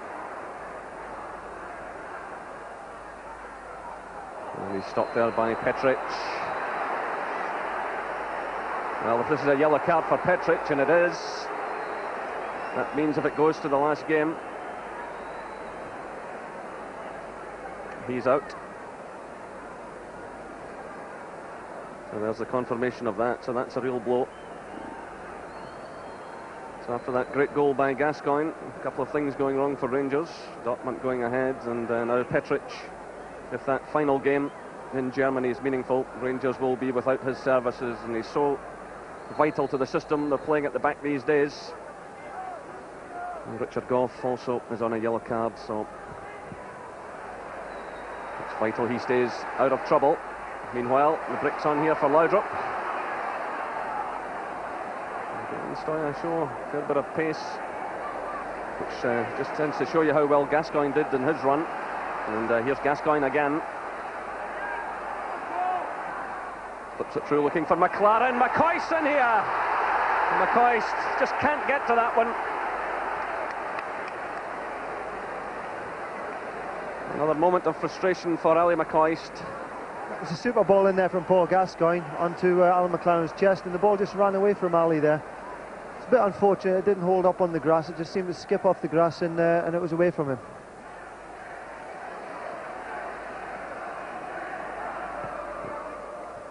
And he's stopped there by Petric. Well, if this is a yellow card for Petric, and it is, that means if it goes to the last game, he's out. So there's the confirmation of that, so that's a real blow. So after that great goal by Gascoigne, a couple of things going wrong for Rangers. Dortmund going ahead, and now Petric. If that final game in Germany is meaningful, Rangers will be without his services, and he's so vital to the system. They're playing at the back these days. And Richard Gough also is on a yellow card, so it's vital he stays out of trouble. Meanwhile, the break's on here for Laudrup. Steaua show a fair bit of pace, which just tends to show you how well Gascoigne did in his run. And here's Gascoigne again. Flips it through, looking for McLaren. McCoist in here. And McCoist just can't get to that one. Another moment of frustration for Ali McCoist. It was a super ball in there from Paul Gascoigne onto Alan McLaren's chest, and the ball just ran away from Ali there. It's a bit unfortunate, it didn't hold up on the grass, it just seemed to skip off the grass, and it was away from him.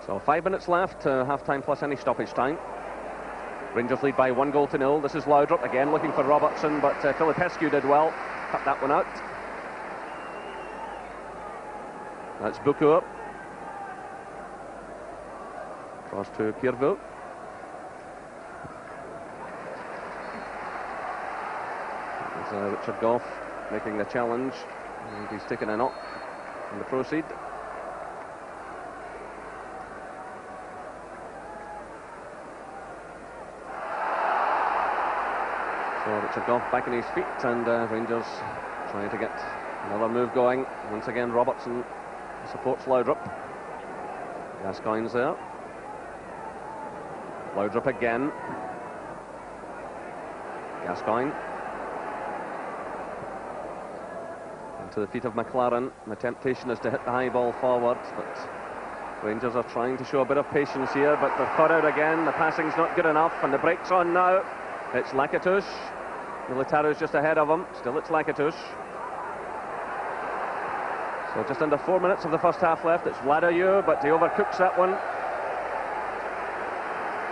So 5 minutes left, half-time plus any stoppage time. Rangers lead by 1-0. This is Laudrup again looking for Robertson, but Filipescu did well, cut that one out. That's Bukur. Cross to Kirvo. Richard Gough making the challenge, and he's taken a knock in the proceed. So Richard Gough back on his feet, and Rangers trying to get another move going. Once again, Robertson supports Laudrup. Gascoigne's there. Laudrup again. Gascoigne. To the feet of McLaren. The temptation is to hit the high ball forward, but Rangers are trying to show a bit of patience here, but they're caught out again. The passing's not good enough, and the break's on now. It's Lakatush. Militaru's just ahead of him. Still it's Lakatush. So just under 4 minutes of the first half left. It's Vladoyuk, but he overcooks that one.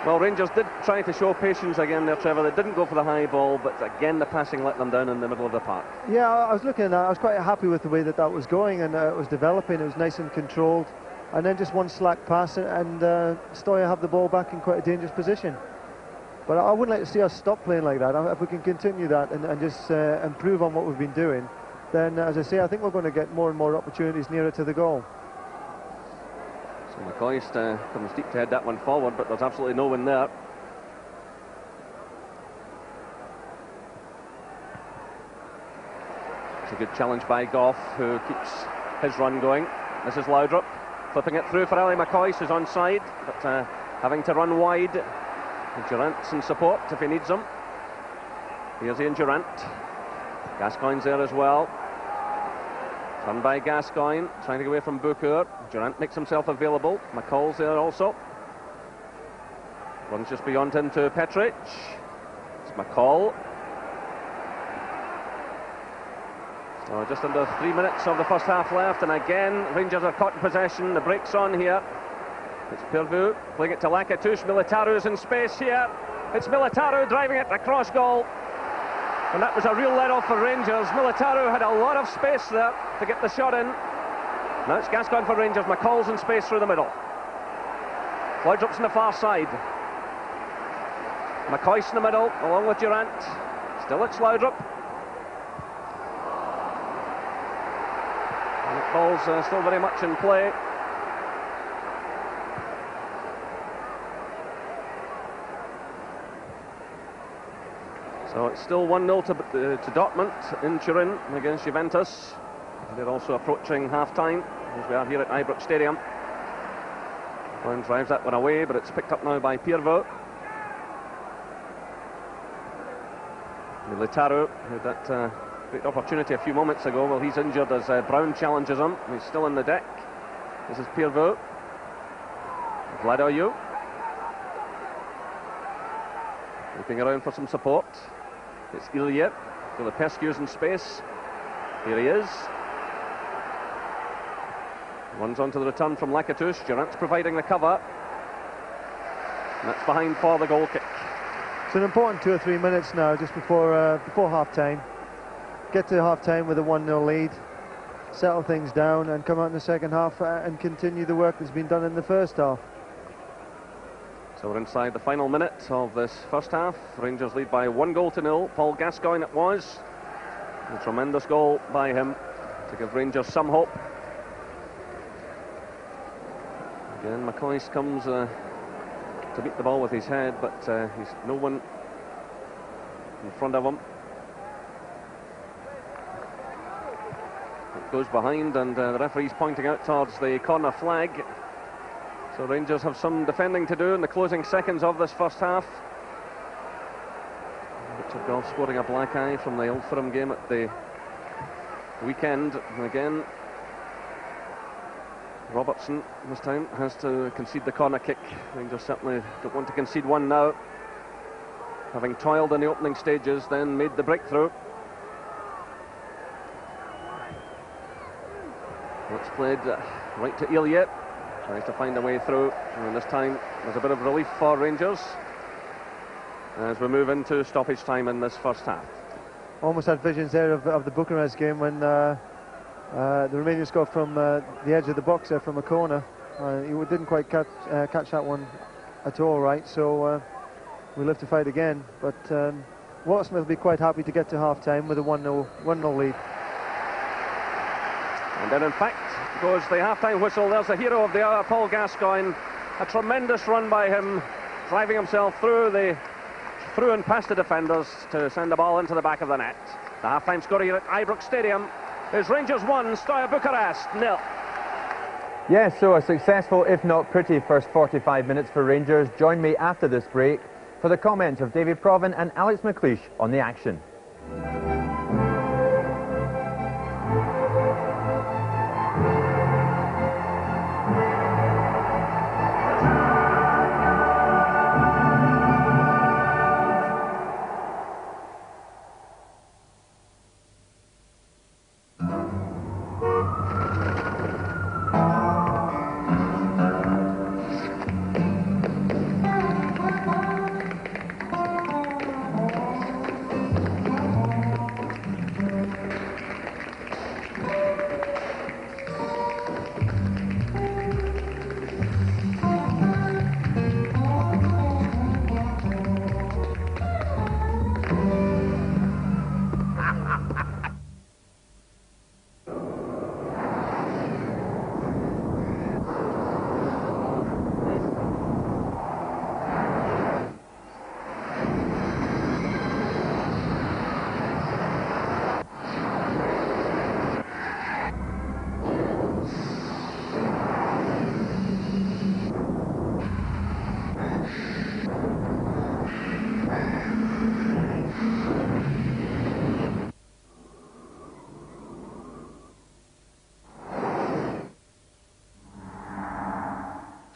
Well, Rangers did try to show patience again there, Trevor. They didn't go for the high ball, but again the passing let them down in the middle of the park. Yeah, I was looking at that. I was quite happy with the way that was going, and it was developing. It was nice and controlled. And then just one slack pass, and Steaua have the ball back in quite a dangerous position. But I wouldn't like to see us stop playing like that. If we can continue that and just improve on what we've been doing, then, as I say, I think we're going to get more and more opportunities nearer to the goal. So McCoist comes deep to head that one forward, but there's absolutely no one there. It's a good challenge by Goff, who keeps his run going. This is Laudrup, flipping it through for Ali McCoist, who's onside, but having to run wide. And Durant's in support if he needs them. Here's Ian Durant. Gascoigne's there as well. Run by Gascoigne, trying to get away from Booker. Durant makes himself available. McCall's there also. Runs just beyond him to Petric. It's McCall. So just under 3 minutes of the first half left, and again Rangers are caught in possession. The break's on here. It's Pirvu playing it to Lakatouche. Militaru's in space here. It's Militaru driving it across goal. And that was a real let-off for Rangers. Militaru had a lot of space there to get the shot in. Now it's Gascoigne for Rangers. McCall's in space through the middle. Laudrup's on the far side. McCoist in the middle, along with Durant. Still it's Laudrup. And the ball's still very much in play. So it's still 1-0 to Dortmund in Turin against Juventus. They're also approaching half-time, as we are here at Ibrox Stadium. One drives that one away, but it's picked up now by Pirvo. Militaru had that great opportunity a few moments ago. Well, he's injured as Brown challenges him. He's still on the deck. This is Pirvo. Vladoyu. Looking around for some support. It's Ilya. Filipescu's in space. Here he is. Runs on to the return from Lakatouche. Durant's providing the cover. And that's behind for the goal kick. It's an important 2 or 3 minutes now, just before half-time. Get to half-time with a 1-0 lead. Settle things down and come out in the second half and continue the work that's been done in the first half. So we're inside the final minute of this first half. Rangers lead by 1-0. Paul Gascoigne it was. A tremendous goal by him to give Rangers some hope. Again, McCoist comes to beat the ball with his head, but he's no one in front of him. It goes behind, and the referee's pointing out towards the corner flag. So Rangers have some defending to do in the closing seconds of this first half. Richard Goff scoring a black eye from the Old Firm game at the weekend. And again, Robertson this time has to concede the corner kick. Rangers certainly don't want to concede one now. Having toiled in the opening stages, then made the breakthrough. It's played right to Ilya. Tries to find a way through, and this time there's a bit of relief for Rangers as we move into stoppage time in this first half. Almost had visions there of the Bucharest game when the Romanian scored from the edge of the box there from a corner. He didn't quite catch that one at all right, so we live to fight again. But Watersmith will be quite happy to get to half-time with a 1-0 lead. And then in fact goes the half-time whistle. There's the hero of the hour, Paul Gascoigne. A tremendous run by him, driving himself through and past the defenders to send the ball into the back of the net. The half-time score here at Ibrox Stadium is Rangers 1, Steaua Bucharest 0. Yes, so a successful, if not pretty, first 45 minutes for Rangers. Join me after this break for the comments of David Provan and Alex McLeish on the action.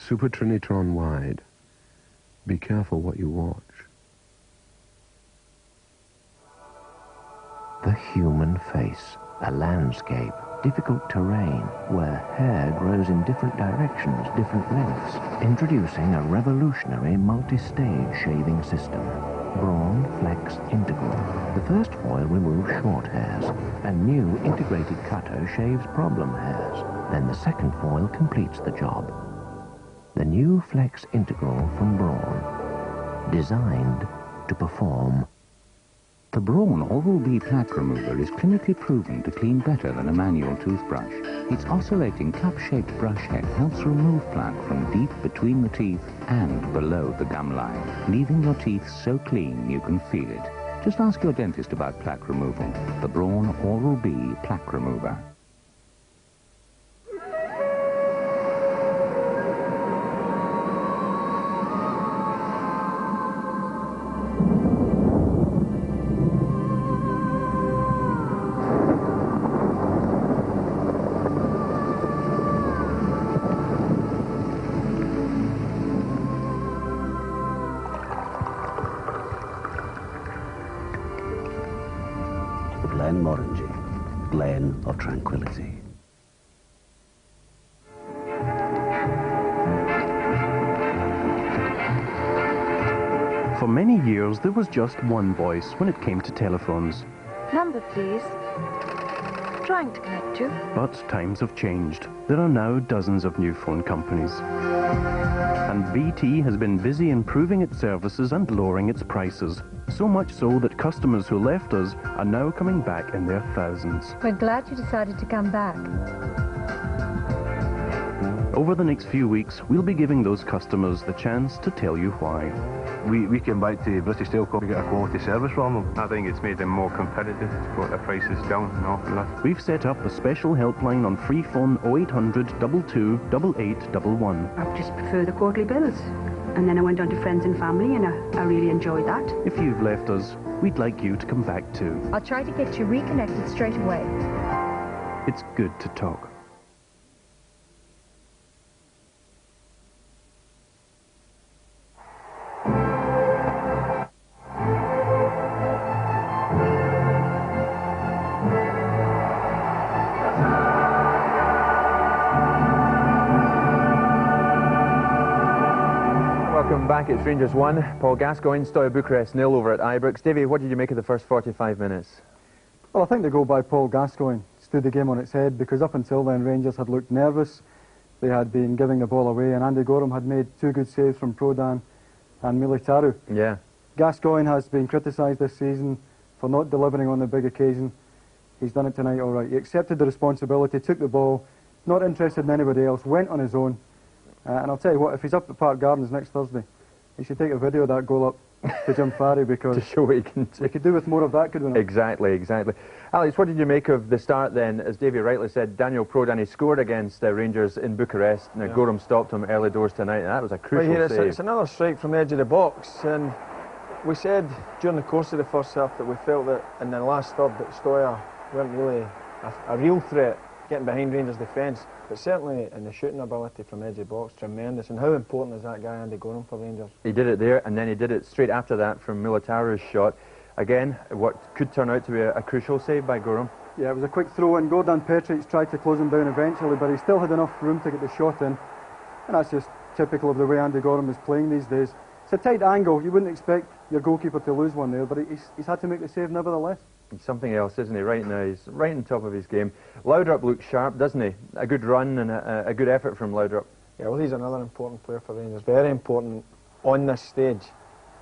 Super Trinitron wide. Be careful what you watch. The human face, a landscape, difficult terrain, where hair grows in different directions, different lengths, introducing a revolutionary multi-stage shaving system. Brawn Flex Integral. The first foil removes short hairs. A new integrated cutter shaves problem hairs. Then the second foil completes the job. The new Flex Integral from Brawn. Designed to perform. The Brawn Oral-B plaque remover is clinically proven to clean better than a manual toothbrush. Its oscillating cup-shaped brush head helps remove plaque from deep between the teeth and below the gum line, leaving your teeth so clean you can feel it. Just ask your dentist about plaque removal. The Brawn Oral-B plaque remover. Glen of tranquility. For many years, there was just one voice when it came to telephones. Number, please. Trying to connect you. But times have changed. There are now dozens of new phone companies. And BT has been busy improving its services and lowering its prices. So much so that customers who left us are now coming back in their thousands. We're glad you decided to come back. Over the next few weeks, we'll be giving those customers the chance to tell you why. We came back to British Telecom to get a quality service from them. I think it's made them more competitive, it's brought their prices down an awful lot. We've set up a special helpline on free phone 0800 22 8811. I just prefer the quarterly bills. And then I went on to friends and family, and I really enjoyed that. If you've left us, we'd like you to come back too. I'll try to get you reconnected straight away. It's good to talk. Welcome back. It's Rangers 1, Paul Gascoigne, Steaua Bucharest 0 over at Ibrox. Davy, what did you make of the first 45 minutes? Well, I think the goal by Paul Gascoigne stood the game on its head, because up until then Rangers had looked nervous. They had been giving the ball away, and Andy Gorham had made 2 good saves from Prodan and Militaru. Yeah. Gascoigne has been criticised this season for not delivering on the big occasion. He's done it tonight all right. He accepted the responsibility, took the ball, not interested in anybody else, went on his own. And I'll tell you what, if he's up at Park Gardens next Thursday, he should take a video of that goal up to Jim Farry, because to show what he can do. We could do with more of that, could we not? Exactly. Alex, what did you make of the start then? As Davy rightly said, Daniel Prodan, he scored against Rangers in Bucharest. Now, Gorham stopped him early doors tonight, and that was a crucial save. It's another strike from the edge of the box, and we said during the course of the first half that we felt that in the last third that Steaua weren't really a real threat getting behind Rangers' defence, but certainly in the shooting ability from edge of the box, tremendous. And how important is that guy Andy Gorham for Rangers? He did it there, and then he did it straight after that from Militaru's shot. Again, what could turn out to be a crucial save by Gorham. Yeah, it was a quick throw in. Gordan Petric tried to close him down eventually, but he still had enough room to get the shot in. And that's just typical of the way Andy Gorham is playing these days. It's a tight angle. You wouldn't expect your goalkeeper to lose one there, but he's had to make the save nevertheless. He's something else, isn't he, right now? He's right on top of his game. Laudrup looks sharp, doesn't he? A good run and a good effort from Laudrup. Yeah, well, he's another important player for Rangers. Very important on this stage.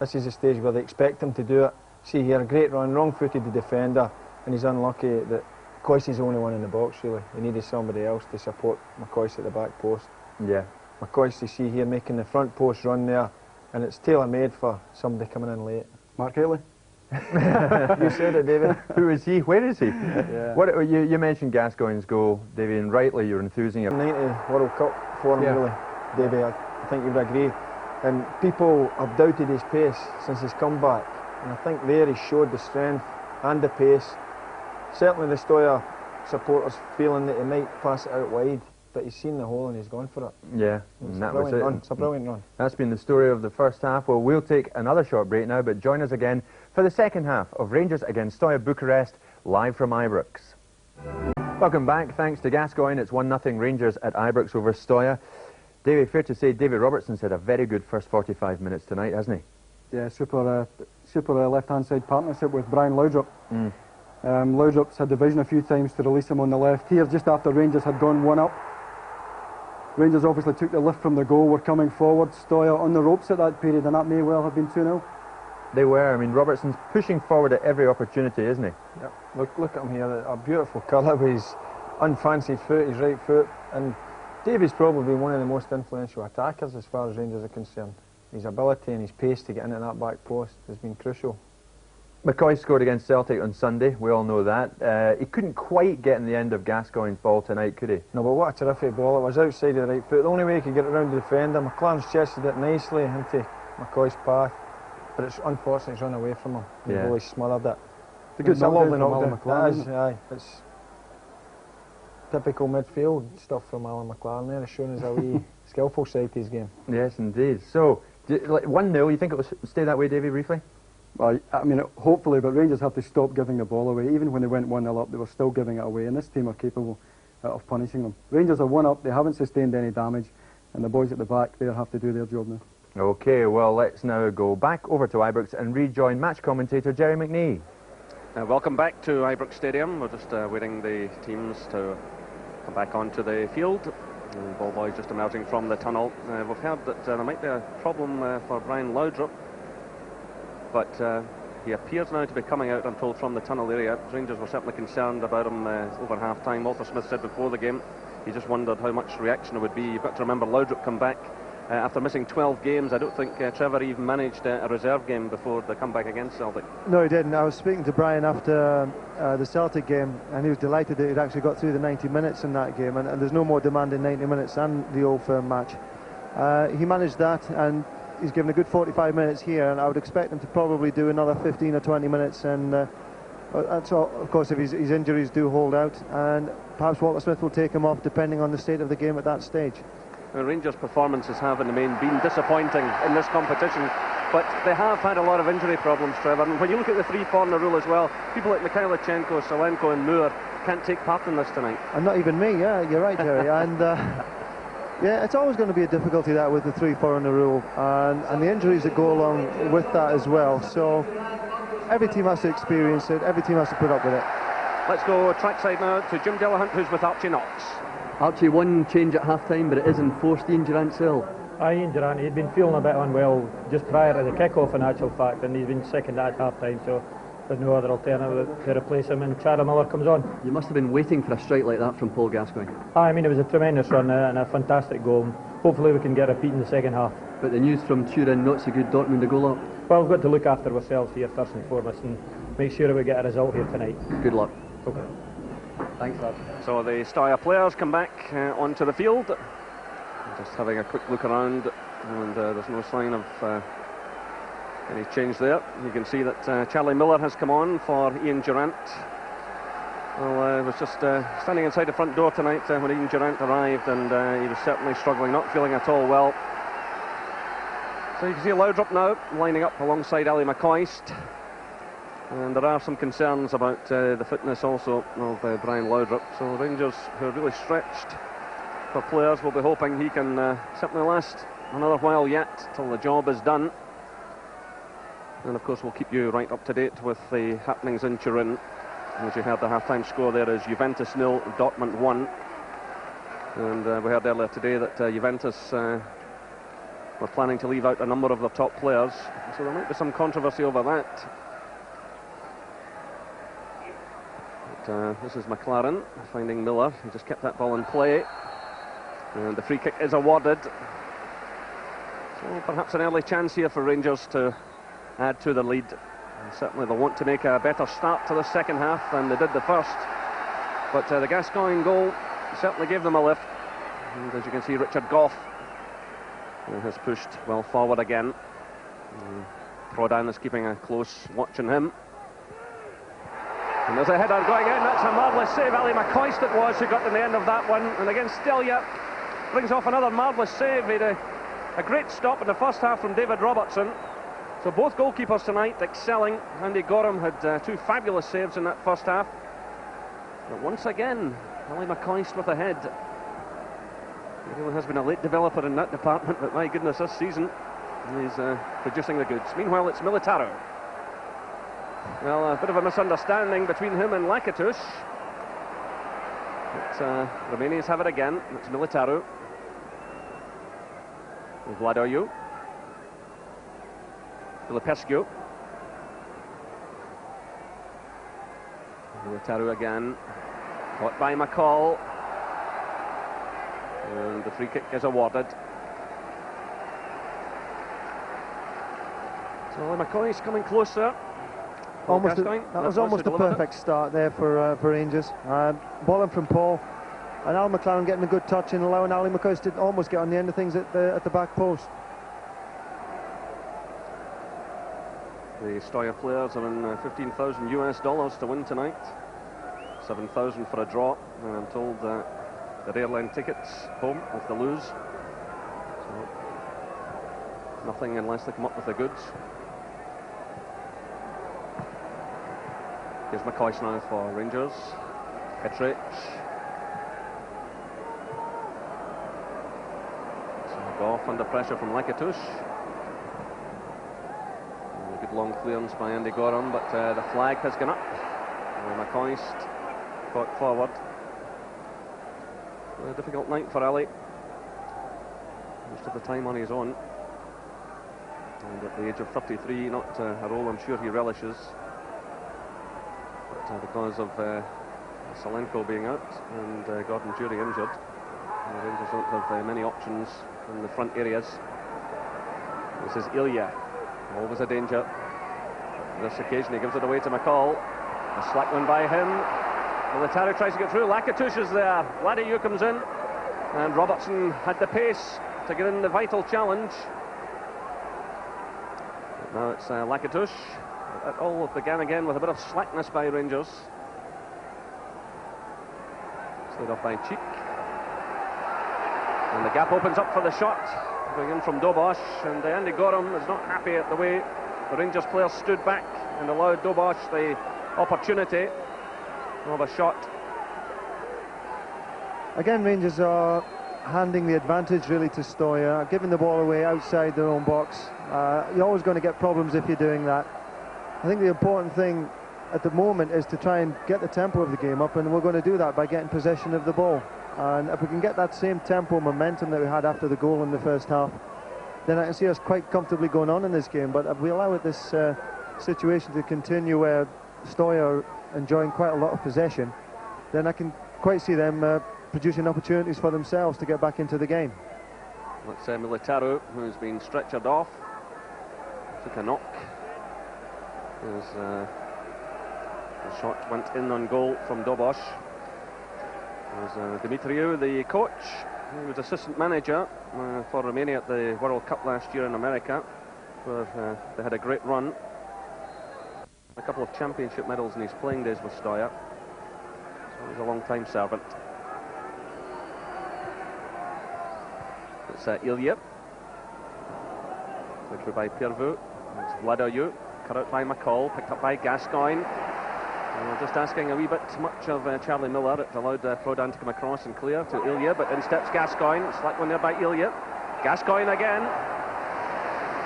This is a stage where they expect him to do it. See here, a great run, wrong-footed the defender, and he's unlucky that McCoy's the only one in the box, really. He needed somebody else to support McCoy at the back post. Yeah. McCoy, you see here, making the front post run there, and it's tailor-made for somebody coming in late. Mark Haley. You said it, David. Who is he? Where is he? Yeah. What you mentioned Gascoigne's goal, Davy, and rightly you're enthusing him. 90 World Cup for him, really, Davy. I think you would agree. And people have doubted his pace since his comeback, and I think there he showed the strength and the pace. Certainly the Steaua supporters feeling that he might pass it out wide, but he's seen the hole and he's gone for it. Yeah, It's and a that was brilliant it. run. It's a brilliant run. That's been the story of the first half. Well, we'll take another short break now, but join us again for the second half of Rangers against Steaua Bucharest, live from Ibrox. Welcome back. Thanks to Gascoigne. It's 1-0 Rangers at Ibrox over Steaua. Davey, fair to say David Robertson's had a very good first 45 minutes tonight, hasn't he? Yeah, super left-hand side partnership with Brian Laudrup. Laudrup's had the vision a few times to release him on the left. Here, just after Rangers had gone 1-up. Rangers obviously took the lift from the goal, were coming forward. Steaua on the ropes at that period, and that may well have been 2-0. They were. I mean, Robertson's pushing forward at every opportunity, isn't he? Yeah. Look at him here, a beautiful colour with his unfancied foot, his right foot. And Davy's probably been one of the most influential attackers as far as Rangers are concerned. His ability and his pace to get into that back post has been crucial. McCoy scored against Celtic on Sunday, we all know that. He couldn't quite get in the end of Gascoigne's ball tonight, could he? No, but what a terrific ball. It was outside of the right foot. The only way he could get around the defender, McLaren's chested it nicely into McCoy's path, but it's unfortunate he's run away from him. He really smothered it. It's a lovely knockdown from Alan McLaren. Aye. It's typical midfield stuff from Alan McLaren there, showing us a wee skillful side to his game. Yes, indeed. So, 1-0, you think it will stay that way, Davey, briefly? Well, I mean, hopefully, but Rangers have to stop giving the ball away. Even when they went 1-0 up, they were still giving it away, and this team are capable of punishing them. Rangers are 1-up, they haven't sustained any damage, and the boys at the back there have to do their job now. OK, well, let's now go back over to Ibrox and rejoin match commentator Jerry McNee. Welcome back to Ibrox Stadium. We're just waiting the teams to come back onto the field. The ball boys just emerging from the tunnel. We've heard that there might be a problem for Brian Laudrup, but he appears now to be coming out, I'm told, from the tunnel area. Rangers were certainly concerned about him over half-time. Walter Smith said before the game he just wondered how much reaction there would be. You've got to remember Laudrup come back after missing 12 games. I don't think Trevor even managed a reserve game before the comeback against Celtic. No, he didn't. I was speaking to Brian after the Celtic game, and he was delighted that he'd actually got through the 90 minutes in that game, and there's no more demanding 90 minutes than the Old Firm match. He managed that, and he's given a good 45 minutes here, and I would expect him to probably do another 15 or 20 minutes, and that's all, of course, if his injuries do hold out, and perhaps Walter Smith will take him off depending on the state of the game at that stage. Rangers' performances have in the main been disappointing in this competition, but they have had a lot of injury problems, Trevor. And when you look at the three-corner rule as well, people like Mikhailichenko, Salenko and Moore can't take part in this tonight. And not even me, yeah, you're right, Jerry. And yeah, it's always going to be a difficulty that with the three-corner rule, and the injuries that go along with that as well. So every team has to experience it, every team has to put up with it. Let's go trackside now to Jim Dillahunt, who's with Archie Knox. Archie, one change at half-time, but it is enforced. Ian Durant still. Ian Durant, he'd been feeling a bit unwell just prior to the kick-off in actual fact, and he's been second at half-time, so there's no other alternative to replace him, and Chad Miller comes on. You must have been waiting for a strike like that from Paul Gascoigne. I mean, it was a tremendous run and a fantastic goal. Hopefully we can get a repeat in the second half. But the news from Turin, not so good. Dortmund a goal up. Well, we've got to look after ourselves here first and foremost and make sure that we get a result here tonight. Good luck. Okay. Thanks, lad. So the Steaua players come back onto the field. Just having a quick look around, and there's no sign of any change there. You can see that Charlie Miller has come on for Ian Durant. Well, he was just standing inside the front door tonight when Ian Durant arrived, and he was certainly struggling, not feeling at all well. So you can see Laudrup now lining up alongside Ali McCoist. And there are some concerns about the fitness also of Brian Laudrup. So Rangers, who are really stretched for players, will be hoping he can certainly last another while yet till the job is done. And of course we'll keep you right up to date with the happenings in Turin. As you heard, the half-time score there is Juventus 0, Dortmund 1. And we heard earlier today that Juventus were planning to leave out a number of their top players. So there might be some controversy over that. This is McLaren finding Miller. He just kept that ball in play, and the free kick is awarded. So perhaps an early chance here for Rangers to add to the lead. And certainly they'll want to make a better start to the second half than they did the first. But the Gascoigne goal certainly gave them a lift. And as you can see, Richard Gough has pushed well forward again. Prodan is keeping a close watch on him. And there's a header going in. That's a marvellous save. Ali McCoist it was who got in the end of that one. And against Steaua, brings off another marvellous save. He had a great stop in the first half from David Robertson. So both goalkeepers tonight excelling. Andy Gorham had 2 fabulous saves in that first half. But once again, Ali McCoist with a head. He really has been a late developer in that department, but my goodness, this season he's producing the goods. Meanwhile, it's Militaro. Well, a bit of a misunderstanding between him and Lakatos. But Romanians have it again. It's Militaro. Vladoiu. Filipescu. Militaro again. Caught by McCall. And the free kick is awarded. So McCoy's coming closer. That was almost a perfect start there for Rangers. Ball in from Paul, and Al McLaren getting a good touch and allowing Ali McCoy to almost get on the end of things at the back post. The Steaua players are in $15,000 to win tonight. 7,000 for a draw, and I'm told that the airline tickets home if they lose. So nothing unless they come up with the goods. Here's McCoy now for Rangers. Petric. So off under pressure from Lakatos. A good long clearance by Andy Gorham, but the flag has gone up. McCoist caught forward. A difficult night for Ali. Most of the time on his own. And at the age of 33, not a role I'm sure he relishes. But because of Salenko being out and Gordon Jury injured, the Rangers don't have many options in the front areas. This is Ilya. Always a danger. This occasion he gives it away to McCall. A slack one by him. Militaro tries to get through. Lakatos is there. Vladoiu comes in. And Robertson had the pace to get in the vital challenge. But now it's Lakatos. It all began again with a bit of slackness by Rangers. Slid off by Cheek. And the gap opens up for the shot. Going in from Dobos. And Andy Gorham is not happy at the way the Rangers players stood back and allowed Dobos the opportunity of a shot. Again, Rangers are handing the advantage really to Steaua, giving the ball away outside their own box. You're always going to get problems if you're doing that. I think the important thing at the moment is to try and get the tempo of the game up, and we're going to do that by getting possession of the ball. And if we can get that same tempo momentum that we had after the goal in the first half, then I can see us quite comfortably going on in this game. But if we allow this situation to continue where Steaua are enjoying quite a lot of possession, then I can quite see them producing opportunities for themselves to get back into the game. That's Militaro, who's been stretchered off. Took a knock. The shot went in on goal from Dobos. There's Dimitriou, the coach. He was assistant manager for Romania at the World Cup last year in America, where they had a great run. A couple of championship medals in his playing days with Steaua. So he's a long-time servant. It's Ilya. Played through by Pierrevaux. It's Vladoiu. Cut out by McCall. Picked up by Gascoigne. Just asking a wee bit much of Charlie Miller. It allowed Prodan to come across and clear to Ilya, but in steps Gascoigne. Slack one there by Ilya. Gascoigne again.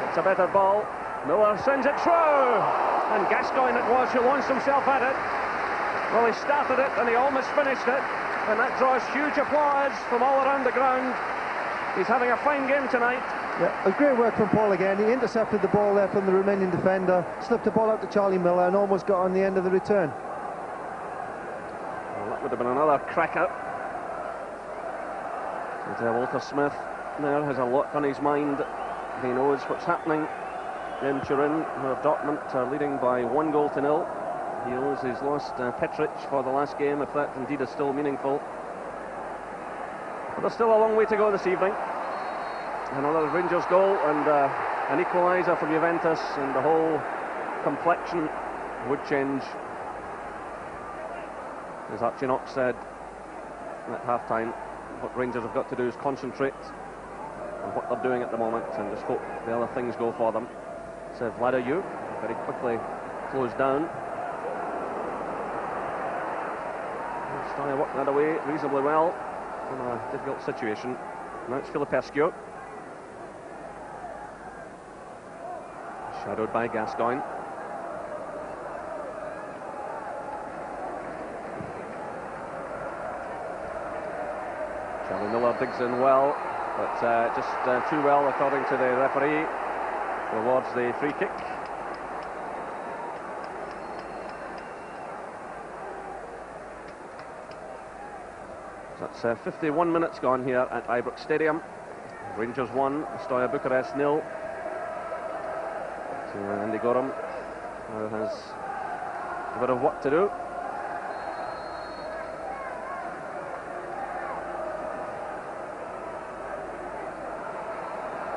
It's a better ball. Miller sends it through. And Gascoigne it was who launched himself at it. Well, he started it and he almost finished it. And that draws huge applause from all around the ground. He's having a fine game tonight. Yeah, a great work from Paul again. He intercepted the ball there from the Romanian defender, slipped the ball out to Charlie Miller and almost got on the end of the return. Well, that would have been another cracker. And Walter Smith there has a lot on his mind. He knows what's happening in Turin, where Dortmund are leading by 1-0. He knows he's lost Petric for the last game, if that indeed is still meaningful. But there's still a long way to go this evening. Another Rangers goal and an equaliser from Juventus, and the whole complexion would change. As Archinock said at half-time, what Rangers have got to do is concentrate on what they're doing at the moment and just hope the other things go for them. So Vladayu very quickly closed down. Steaua working that away reasonably well in a difficult situation. Now it's Filipescu, shadowed by Gascoigne. Charlie Miller digs in well, but just too well according to the referee. Rewards the free kick. That's 51 minutes gone here at Ibrox Stadium. Rangers 1, Steaua Bucharest 0. So Andy Gorham now has a bit of work to do.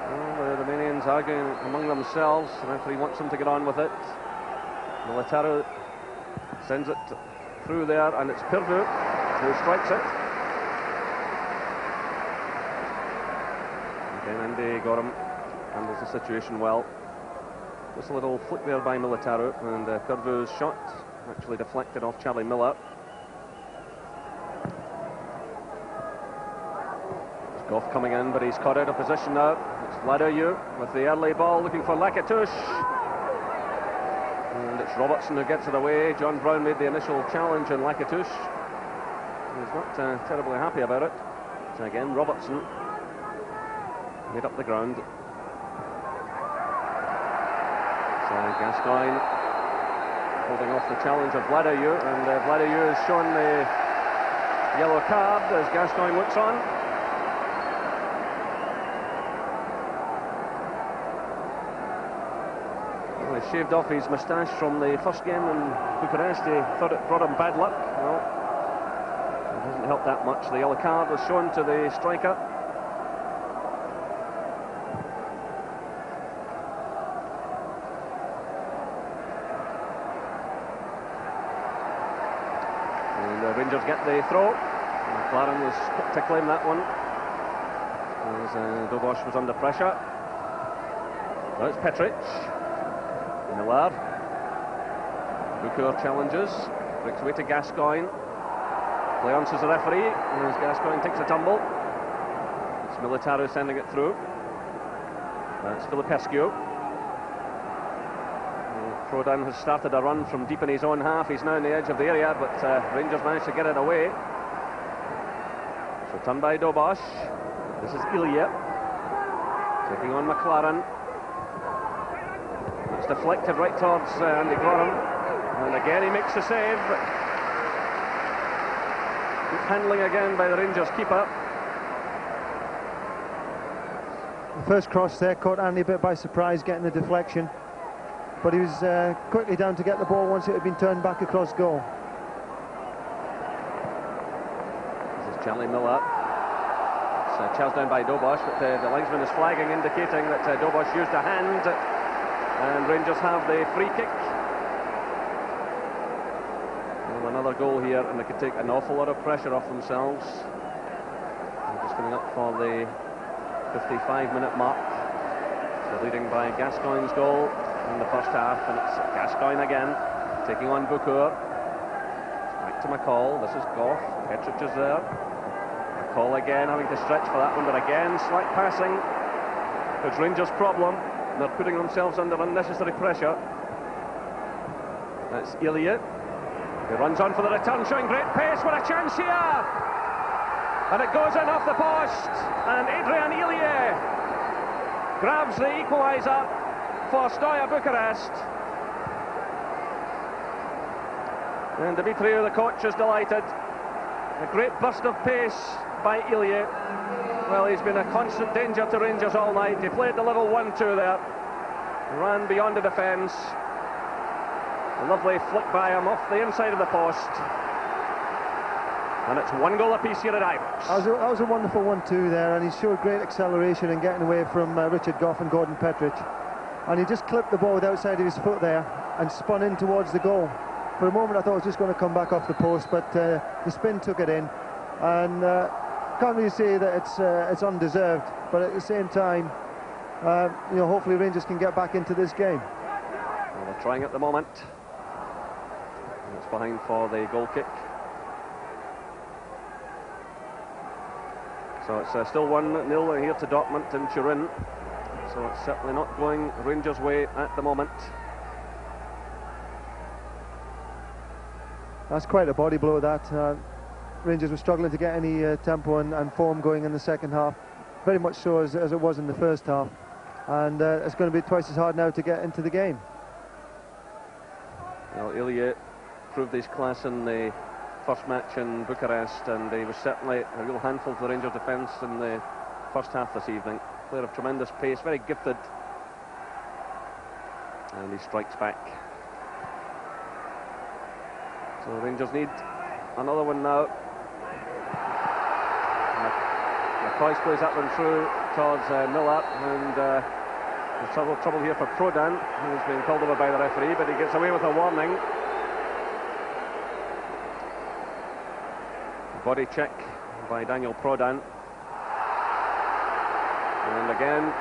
Well, the Romanians arguing among themselves. The referee wants them to get on with it. Militaru sends it through there, and it's Pirvu who strikes it. Andy Gorham handles the situation well. Just a little flick there by Militaru, and Pirvu's shot actually deflected off Charlie Miller. There's Goff coming in, but he's caught out of position now. It's Vladayu with the early ball, looking for Lakatush. And it's Robertson who gets it away. John Brown made the initial challenge on Lakatush. He's not terribly happy about it. So again, Robertson made up the ground. So Gascoigne holding off the challenge of Vladayu, and Vladayu has shown the yellow card as Gascoigne looks on. Well, he shaved off his moustache from the first game in Bucharest. He thought it brought him bad luck. Well, it doesn't help that much. The yellow card was shown to the striker. Rangers get the throw. McLaren was quick to claim that one as Dobosh was under pressure. Now it's Petric. Miller. Bukur challenges. Breaks away to Gascoigne. Play answers the referee as Gascoigne takes a tumble. It's Militaru sending it through. That's Filipescu. Prodan has started a run from deep in his own half. He's now on the edge of the area, but Rangers managed to get it away. So turned by Dobosh. This is Ilya taking on McLaren. It's deflected right towards Andy Gorham, and again he makes the save. Good handling again by the Rangers keeper. The first cross there caught Andy a bit by surprise, getting the deflection. But he was quickly down to get the ball once it had been turned back across goal. This is Charlie Miller. It's chased down by Dobosh, but the linesman is flagging, indicating that Dobosh used a hand, and Rangers have the free kick. Well, another goal here, and they could take an awful lot of pressure off themselves. They're just coming up for the 55-minute mark. They're leading by Gascoigne's goal in the first half, and it's Gascoigne again taking on Bukur. Back to McCall. This is Goff. Petric is there. McCall again having to stretch for that one, but again slack passing. It's Rangers' problem. They're putting themselves under unnecessary pressure. That's Ilya. He runs on for the return, showing great pace. What a chance here! And it goes in off the post, and Adrian Ilya grabs the equaliser for Steaua Bucharest. And Dimitriou, the coach, is delighted. A great burst of pace by Ilya. Well, he's been a constant danger to Rangers all night. He played the little 1-2 there. Ran beyond the defence. A lovely flick by him off the inside of the post. And it's 1 goal apiece here at Ibrox. That was a wonderful 1-2 there, and he showed great acceleration in getting away from Richard Goff and Gordon Petric. And he just clipped the ball with the outside of his foot there and spun in towards the goal. For a moment I thought it was just going to come back off the post, but the spin took it in, and can't really say that it's undeserved, but at the same time, you know, hopefully Rangers can get back into this game. Well, they're trying at the moment. It's behind for the goal kick. So it's still 1-0 here to Dortmund in Turin. So it's certainly not going Rangers' way at the moment. That's quite a body blow, that. Rangers were struggling to get any tempo and form going in the second half. Very much so as it was in the first half. And it's going to be twice as hard now to get into the game. Well, Ilya proved his class in the first match in Bucharest, and he was certainly a real handful for the Rangers defence in the first half this evening. Player of tremendous pace, very gifted. And he strikes back. So Rangers need another one now. Nikolai plays that one through towards Miller, and there's trouble here for Prodan, who's been called over by the referee, but he gets away with a warning. Body check by Daniel Prodan. And again,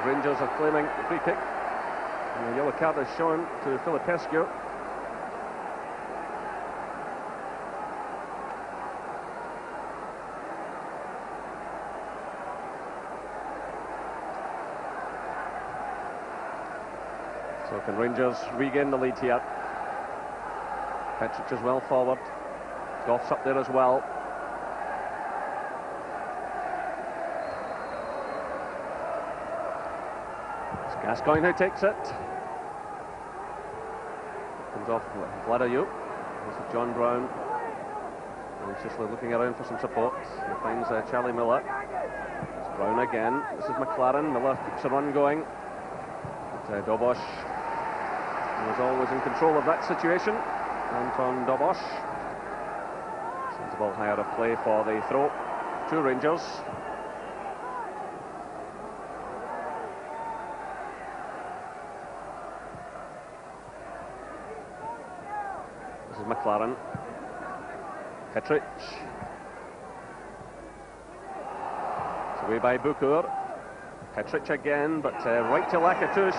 Rangers are claiming a free kick. And the yellow card is shown to Filipescu. So can Rangers regain the lead here? Petric is well forward. Goff's up there as well. It's Gascoigne who takes it. Comes off Vladayu. This is John Brown. Anxiously looking around for some support. He finds Charlie Miller. It's Brown again. This is McLaren. Miller keeps the run going. But Dobosh was always in control of that situation. Anton Dobosh. Sensible higher of play for the throw to Rangers. This is McLaren. Petric. It's away by Bukur. Petric again, but right to Lakatos.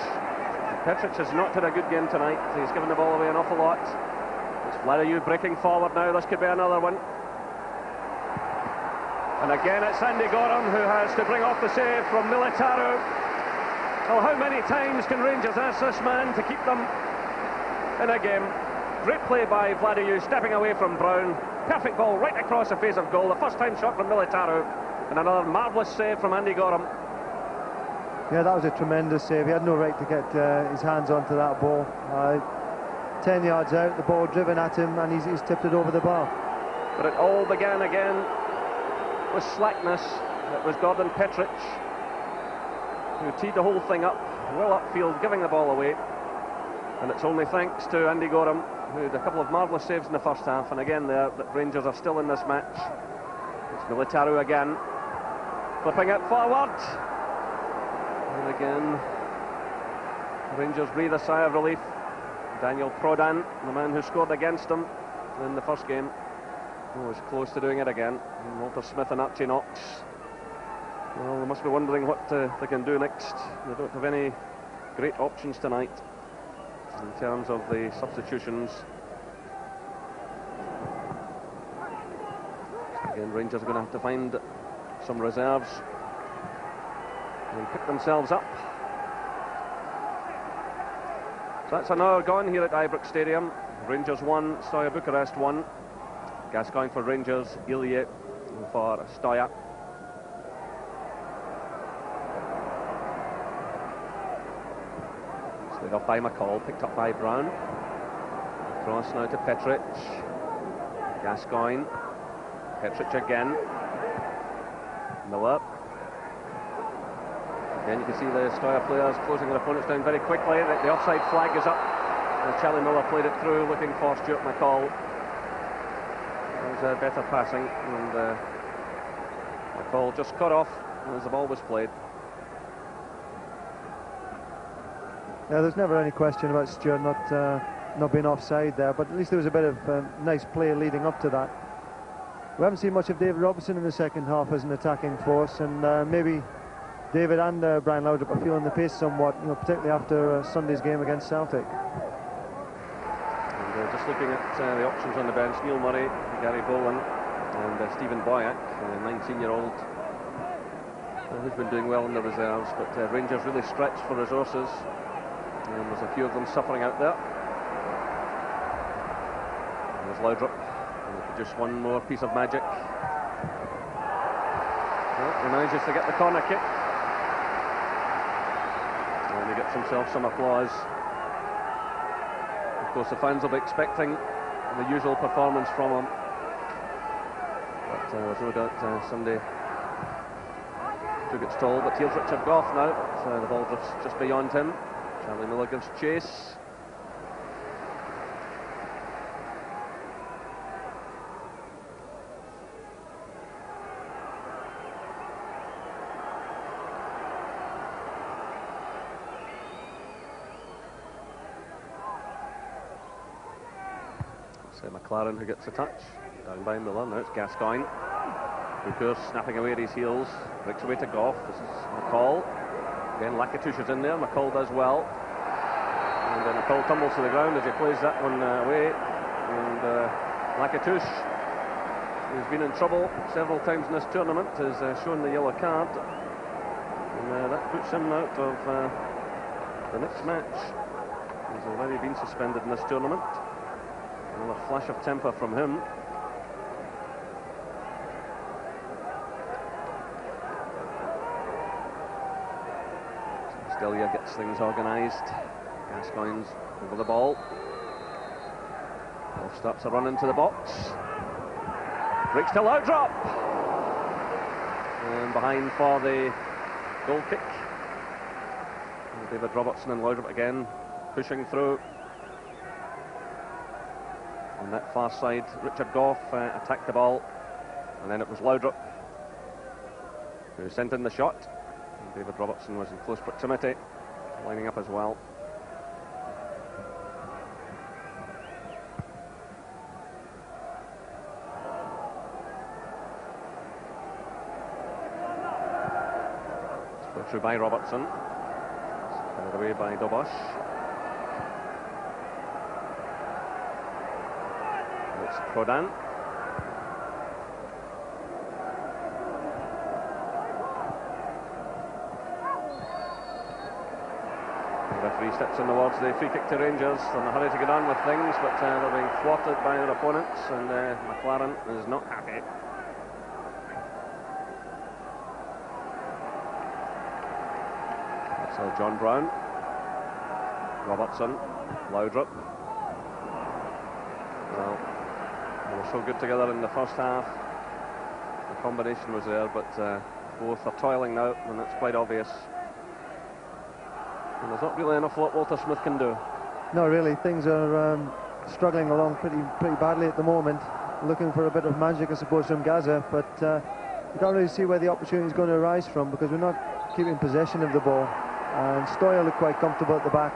Petric has not had a good game tonight. He's given the ball away an awful lot. It's Vladayu breaking forward now. This could be another one. And again it's Andy Gorham who has to bring off the save from Militaru. Well, how many times can Rangers ask this man to keep them in a game? Great play by Vladayu, stepping away from Brown. Perfect ball right across the face of goal. The first time shot from Militaru. And another marvellous save from Andy Gorham. Yeah, that was a tremendous save. He had no right to get his hands onto that ball. 10 yards out, the ball driven at him, and he's tipped it over the bar. But it all began again with slackness. It was Gordon Petric who teed the whole thing up, well upfield, giving the ball away. And it's only thanks to Andy Gorham, who had a couple of marvellous saves in the first half, and again there, that Rangers are still in this match. It's Militaru again, flipping it forward. And again, Rangers breathe a sigh of relief. Daniel Prodan, the man who scored against them in the first game, was close to doing it again. And Walter Smith and Archie Knox, well, they must be wondering what they can do next. They don't have any great options tonight in terms of the substitutions. Again, Rangers are going to have to find some reserves and pick themselves up. So that's an hour gone here at Ibrox Stadium. Rangers 1, Steaua Bucharest 1. Gascoigne for Rangers, Ilya for Steaua. Slid off by McCall, picked up by Brown. Cross now to Petric. Gascoigne. Petric again. Miller. Again, you can see the Steaua players closing their opponents down very quickly. The offside flag is up. And Charlie Miller played it through, looking for Stuart McCall. It was better passing, and McCall just cut off as the ball was played. Yeah, there's never any question about Stuart not not being offside there, but at least there was a bit of nice play leading up to that. We haven't seen much of David Robertson in the second half as an attacking force, and maybe David and Brian Laudrup are feeling the pace somewhat, particularly after Sunday's game against Celtic. And just looking at the options on the bench, Neil Murray, Gary Boland and Stephen Boyack, 19-year-old, who's been doing well in the reserves, but Rangers really stretched for resources, and there's a few of them suffering out there. And there's Laudrup. Just one more piece of magic. Well, he manages to get the corner kick. And he gets himself some applause. Of course, the fans will be expecting the usual performance from him. But there's no doubt Sunday took its toll. But here's Richard Gough now. The ball drifts just beyond him. Charlie Miller gives chase. McLaren who gets a touch, down by Miller, now it's Gascoigne. Booker snapping away at his heels, breaks away to Gough, this is McCall. Again, Lakatouche is in there, McCall does well. And then McCall tumbles to the ground as he plays that one away. And Lakatouche, who's been in trouble several times in this tournament, has shown the yellow card. And that puts him out of the next match. He's already been suspended in this tournament. Another flash of temper from him. Steaua gets things organised. Gascoigne's over the ball. Ball starts a run into the box. Breaks to Laudrup. And behind for the goal kick. And David Robertson and Laudrup again pushing through. On that far side, Richard Gough attacked the ball, and then it was Laudrup who sent in the shot. And David Robertson was in close proximity, lining up as well. It's put through by Robertson, carried away by Dobosh. It's Prodan. The referee steps in towards the free kick to Rangers. They're in a hurry to get on with things, but they're being thwarted by their opponents, and McLaren is not happy. So John Brown, Robertson, Laudrup. Well, they were so good together in the first half. The combination was there, but both are toiling now, and that's quite obvious. And there's not really enough what Walter Smith can do. No, really, things are struggling along pretty badly at the moment. Looking for a bit of magic, I suppose, from Gaza, but you can't really see where the opportunity is going to arise from, because we're not keeping possession of the ball. And Steaua look quite comfortable at the back.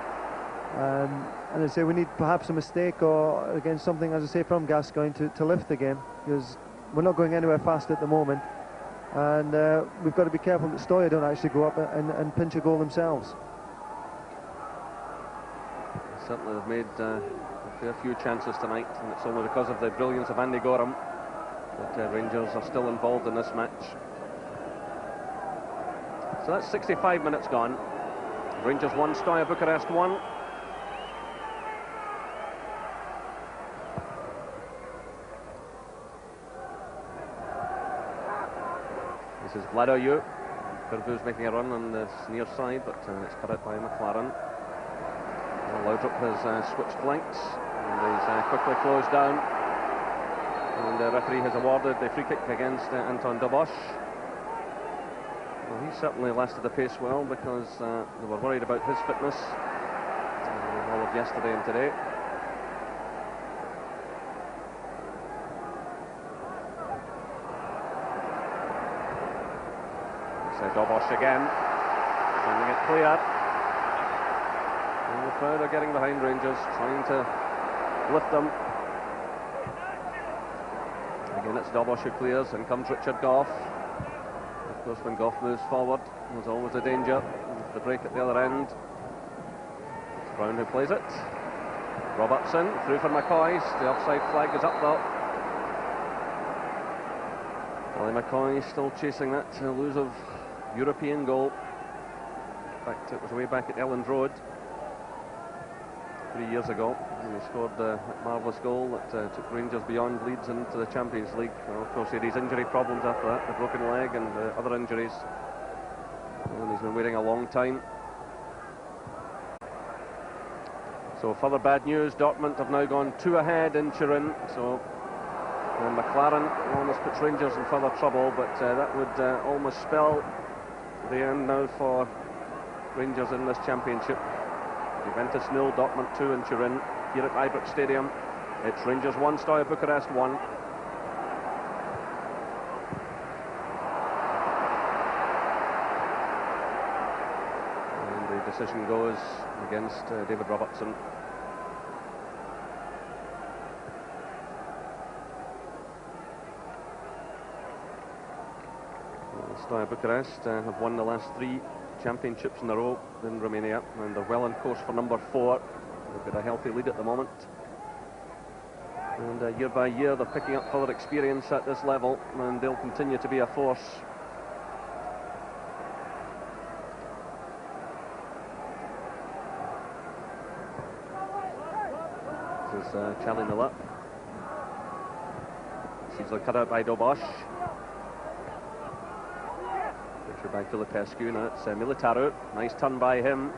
And I say we need perhaps a mistake or again something, as I say, from Gascoigne to lift the game, because we're not going anywhere fast at the moment, and we've got to be careful that Steaua don't actually go up and pinch a goal themselves. Certainly they've made a fair few chances tonight, and it's only because of the brilliance of Andy Gorham that Rangers are still involved in this match. So that's 65 minutes gone. Rangers 1, Steaua Bucharest 1. This is Vladoyou. Pervu's making a run on the near side, but it's cut out by McLaren. Laudrup has switched flanks, and he's quickly closed down. And the referee has awarded the free kick against Anton Dobosh. Well, he certainly lasted the pace well, because they were worried about his fitness all of yesterday and today. So Dobosh again, sending it clear. And the crowd are getting behind Rangers, trying to lift them. Again, it's Dobosh who clears, and comes Richard Goff. Of course, when Goff moves forward, there's always a danger. The break at the other end. It's Brown who plays it. Robertson through for McCoy. The offside flag is up though. Ali McCoy still chasing that elusive European goal. In fact, it was way back at Elland Road 3 years ago. And he scored that marvellous goal that took Rangers beyond Leeds into the Champions League. Well, of course, he had his injury problems after that, the broken leg and other injuries. And he's been waiting a long time. So further bad news, Dortmund have now gone 2 ahead in Turin. So McLaren almost puts Rangers in further trouble, but that would almost spell the end now for Rangers in this championship. Juventus 0, Dortmund 2 in Turin. Here at Ibrox Stadium, it's Rangers 1, Steaua Bucharest 1. And the decision goes against David Robertson. Steaua Bucharest have won the last 3 championships in a row in Romania, and they're well on course for number 4. They've got a healthy lead at the moment, and year by year they're picking up further experience at this level, and they'll continue to be a force. This is Charlie Miller. Sees the cut out by Dobosh. By Filipescu. Now it's Militaru. Nice turn by him.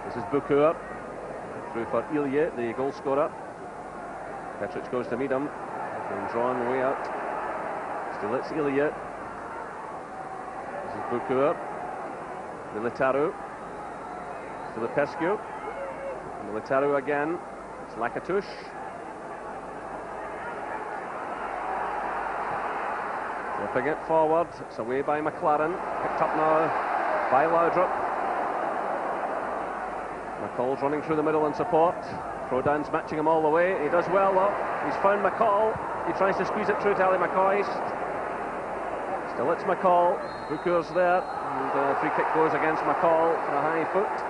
This is Bukur. Through for Ilya, the goal scorer. Petric goes to meet him. And drawn way out. Still it's Ilya. This is Bukur. Militaru. Filipescu. Militaru again. It's Lakatush. Flipping it forward, it's away by McLaren, picked up now by Laudrup. McCall's running through the middle in support. Prodan's matching him all the way. He does well though. He's found McCall. He tries to squeeze it through to Ali McCoy. Still it's McCall. Bukur's there, and free kick goes against McCall for a high foot.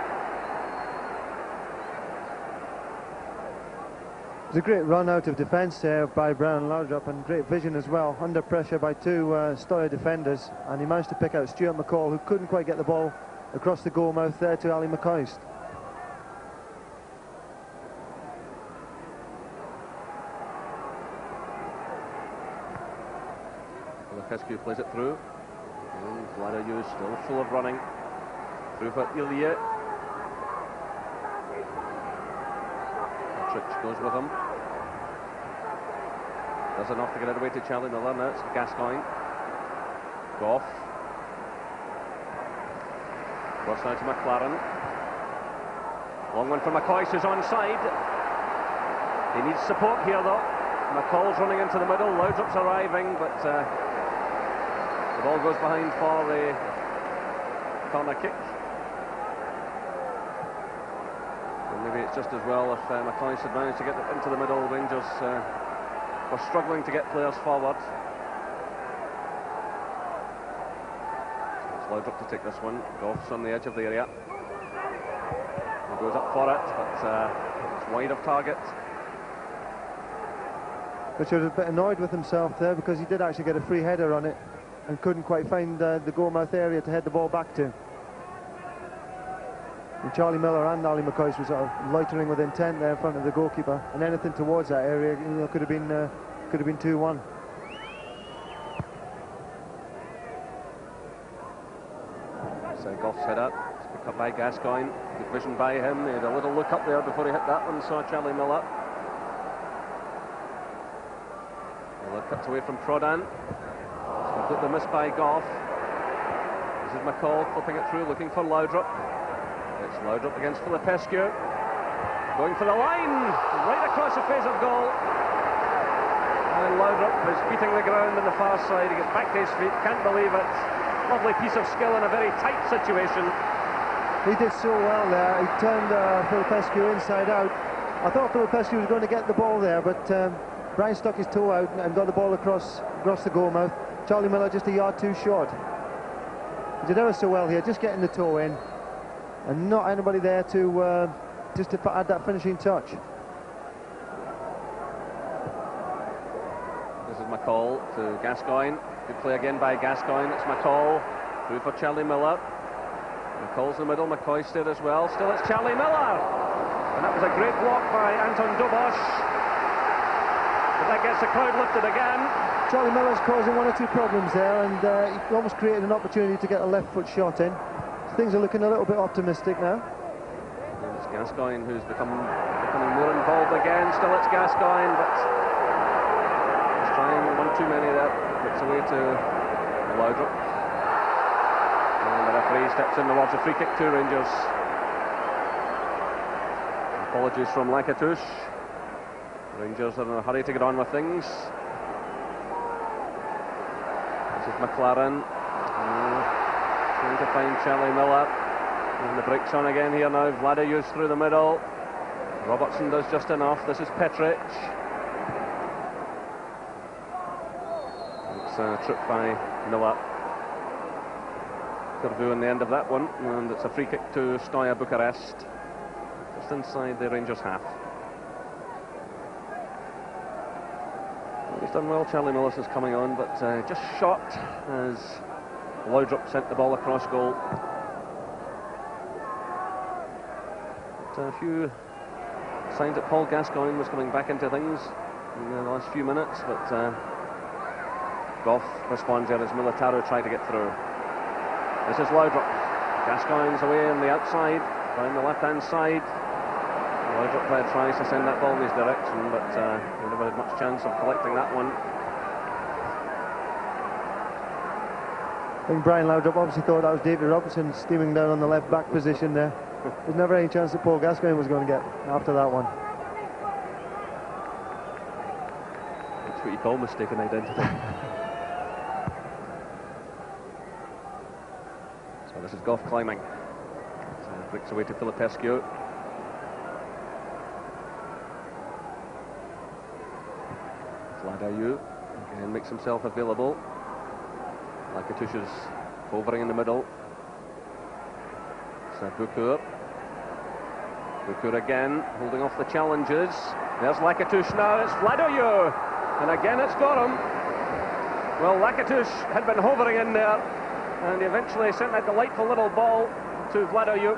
It was a great run out of defence there by Brown Laudrup, and great vision as well, under pressure by 2 Steaua defenders, and he managed to pick out Stuart McCall, who couldn't quite get the ball across the goal mouth there to Ali McCoist. Filipescu plays it through, and Vladayu still full of running. Through for Ilya. Petric goes with him. Does enough to get it away to Charlie Miller. Now it's Gascoigne. Goff. Cross now to McLaren. Long one for McCoy, who's onside. He needs support here though. McCall's running into the middle. Laudrup's arriving, but the ball goes behind for the corner kick. Maybe it's just as well if McCoy had managed to get it into the middle. Rangers were struggling to get players forward. So it's Laudrup to take this one. Goff's on the edge of the area. He goes up for it, but it's wide of target. Richard was a bit annoyed with himself there, because he did actually get a free header on it and couldn't quite find the goal-mouth area to head the ball back to. And Charlie Miller and Ali McCoy was sort of loitering with intent there in front of the goalkeeper, and anything towards that area, you know, could have been 2-1. So Goff's header, it's picked up by Gascoigne. Good vision by him. He had a little look up there before he hit that one. Saw Charlie Miller. Miller cuts away from Prodan. It's completely missed by Goff. This is McCall flipping it through, looking for Laudrup. It's Laudrup against Filipescu. Going for the line, right across the face of goal. And Laudrup is beating the ground on the far side. He gets back to his feet, can't believe it. Lovely piece of skill in a very tight situation. He did so well there. He turned Filipescu inside out, I thought Filipescu was going to get the ball there, but Brian stuck his toe out and got the ball across the goal mouth. Charlie Miller just a yard too short. He did ever so well here, just getting the toe in, and not anybody there to just to add that finishing touch. This is McCall to Gascoigne. Good play again by Gascoigne. It's McCall through for Charlie Miller. McCall's in the middle. McCoy's there as well. Still, it's Charlie Miller, and that was a great block by Anton Dobosh. But that gets the crowd lifted again. Charlie Miller's causing one or two problems there, and he almost created an opportunity to get a left foot shot in. Things are looking a little bit optimistic now. And it's Gascoigne who's becoming more involved again. Still, it's Gascoigne, but he's trying one too many there. Puts away to Laudrup. And the referee steps in towards a free kick to Rangers. Apologies from Lakatouche. Rangers are in a hurry to get on with things. This is McLaren. Trying to find Charlie Miller. And the break's on again here now. Vladius through the middle. Robertson does just enough. This is Petric. It's a trip by Miller. Curvu in the end of that one. And it's a free kick to Steaua Bucharest. Just inside the Rangers half. He's done well, Charlie Miller, since coming on, but just shot as Laudrup sent the ball across goal. But a few signs that Paul Gascoigne was coming back into things in the last few minutes, but Goff responds there as Militaro tried to get through. This is Laudrup. Gascoigne's away on the outside, down the left-hand side. Laudrup tries to send that ball in his direction, but he never had much chance of collecting that one. I think Brian Laudrup obviously thought that was David Robertson steaming down on the left back position there. There's never any chance that Paul Gascoigne was going to get after that one. That's what you call mistaken identity. So this is Goff climbing. So breaks away to Filipescu. Vladayu again makes himself available. Lakatouche is hovering in the middle. So Bukur again, holding off the challenges. There's Lakatouche now, it's Vladayu, and again it's got him. Well, Lakatouche had been hovering in there, and he eventually sent that delightful little ball to Vladayu.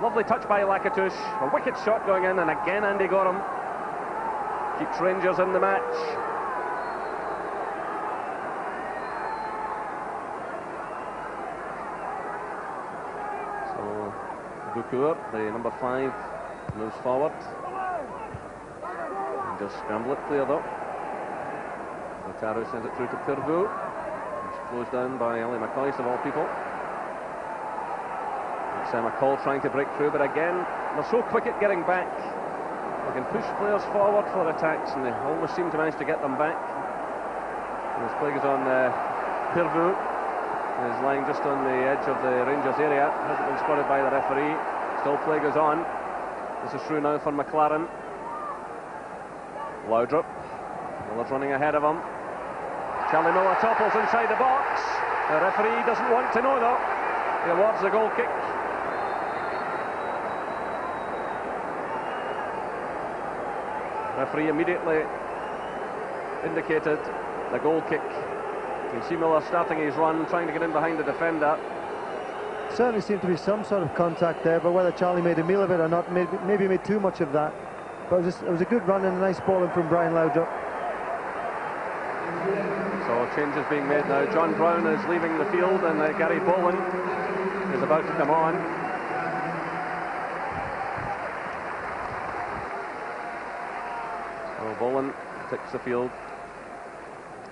Lovely touch by Lakatouche, a wicked shot going in, and again Andy got him. Keeps Rangers in the match. So Bukur, the number 5, moves forward. And just scramble it clear though. Lautaro sends it through to Curvu. It's closed down by Ali McCoist of all people. It's McCall trying to break through, but again they're so quick at getting back. They can push players forward for attacks, and they always seem to manage to get them back. And this play goes on. Curvu is lying just on the edge of the Rangers area. Hasn't been spotted by the referee. Still play goes on. This is through now for McLaren. Laudrup. Miller's running ahead of him. Charlie Miller topples inside the box. The referee doesn't want to know though. He awards the goal kick. Referee immediately indicated the goal kick. You can see Miller starting his run, trying to get in behind the defender. Certainly seemed to be some sort of contact there, but whether Charlie made a meal of it or not, maybe made too much of that. But it was a good run and a nice ball in from Brian Laudrup. So changes being made now. John Brown is leaving the field, and Gary Boland is about to come on. Boland takes the field,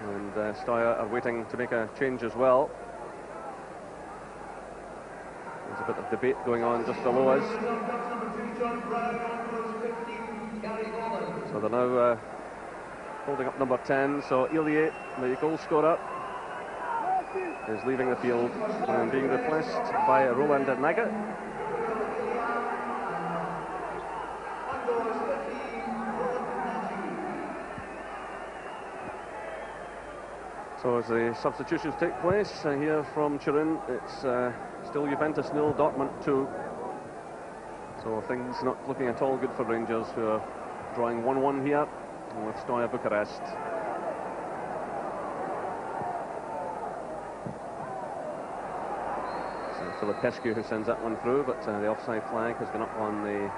and Steaua are waiting to make a change as well. There's a bit of debate going on just below us. So they're now holding up number 10. So Ilie, the goal scorer, is leaving the field and being replaced by Roland Naga. So as the substitutions take place here from Turin, it's still Juventus 0, Dortmund 2. So things not looking at all good for Rangers, who are drawing 1-1 here with Steaua Bucharest. So Filipescu who sends that one through, but the offside flag has gone up on the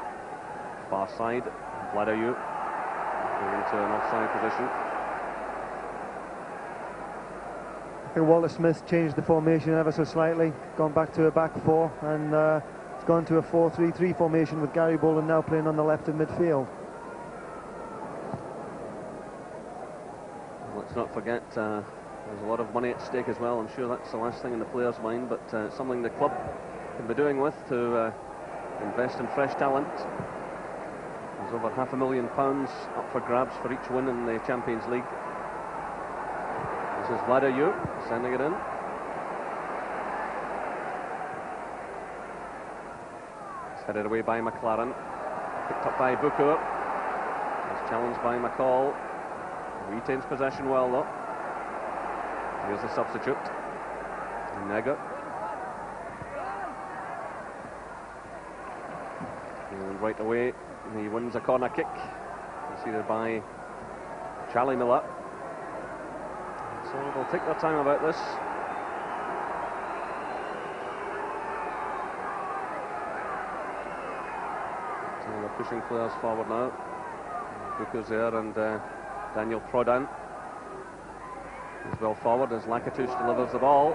far side. Vladoiu going into an offside position. I think Walter Smith changed the formation ever so slightly, gone back to a back four, and it's gone to a 4-3-3 formation with Gary Bolin now playing on the left of midfield. Let's not forget there's a lot of money at stake as well. I'm sure that's the last thing in the players' mind, but something the club can be doing with to invest in fresh talent. There's over £500,000 up for grabs for each win in the Champions League. This is Vladoiu sending it in. It's headed away by McLaren. Picked up by Bukur. It's challenged by McCall. Retains possession well though. Here's the substitute. Nega. And right away he wins a corner kick. Conceded by Charlie Miller. So they'll take their time about this. So they're pushing players forward now. Bukur's there and Daniel Prodan is well forward as Lakatos delivers the ball.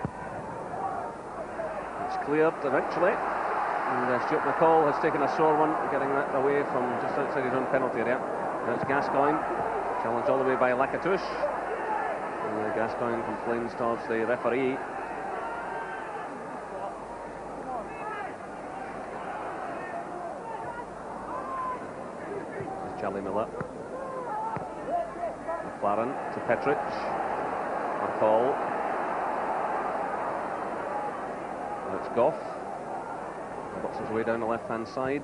It's cleared eventually. And Stuart McCall has taken a sore one, getting that away from just outside his own penalty area. Now it's Gascoigne, challenged all the way by Lakatos. And Gascoigne complains towards the referee. It's Charlie Miller. McLaren to Petric. McCall. Now it's Goff. Works his way down the left-hand side.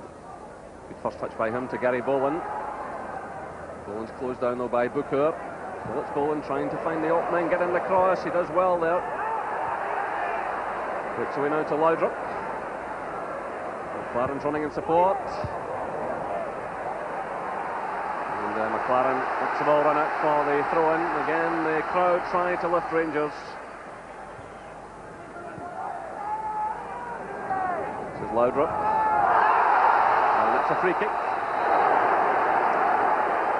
Good first touch by him to Gary Bolin. Bolin's closed down though by Bukur. So that's Bolin trying to find the opening, get in the cross. He does well there. Puts away now to Laudrup. McLaren's running in support. And McLaren lets the ball run out for the throw-in. Again, the crowd try to lift Rangers. This is Laudrup. And it's a free kick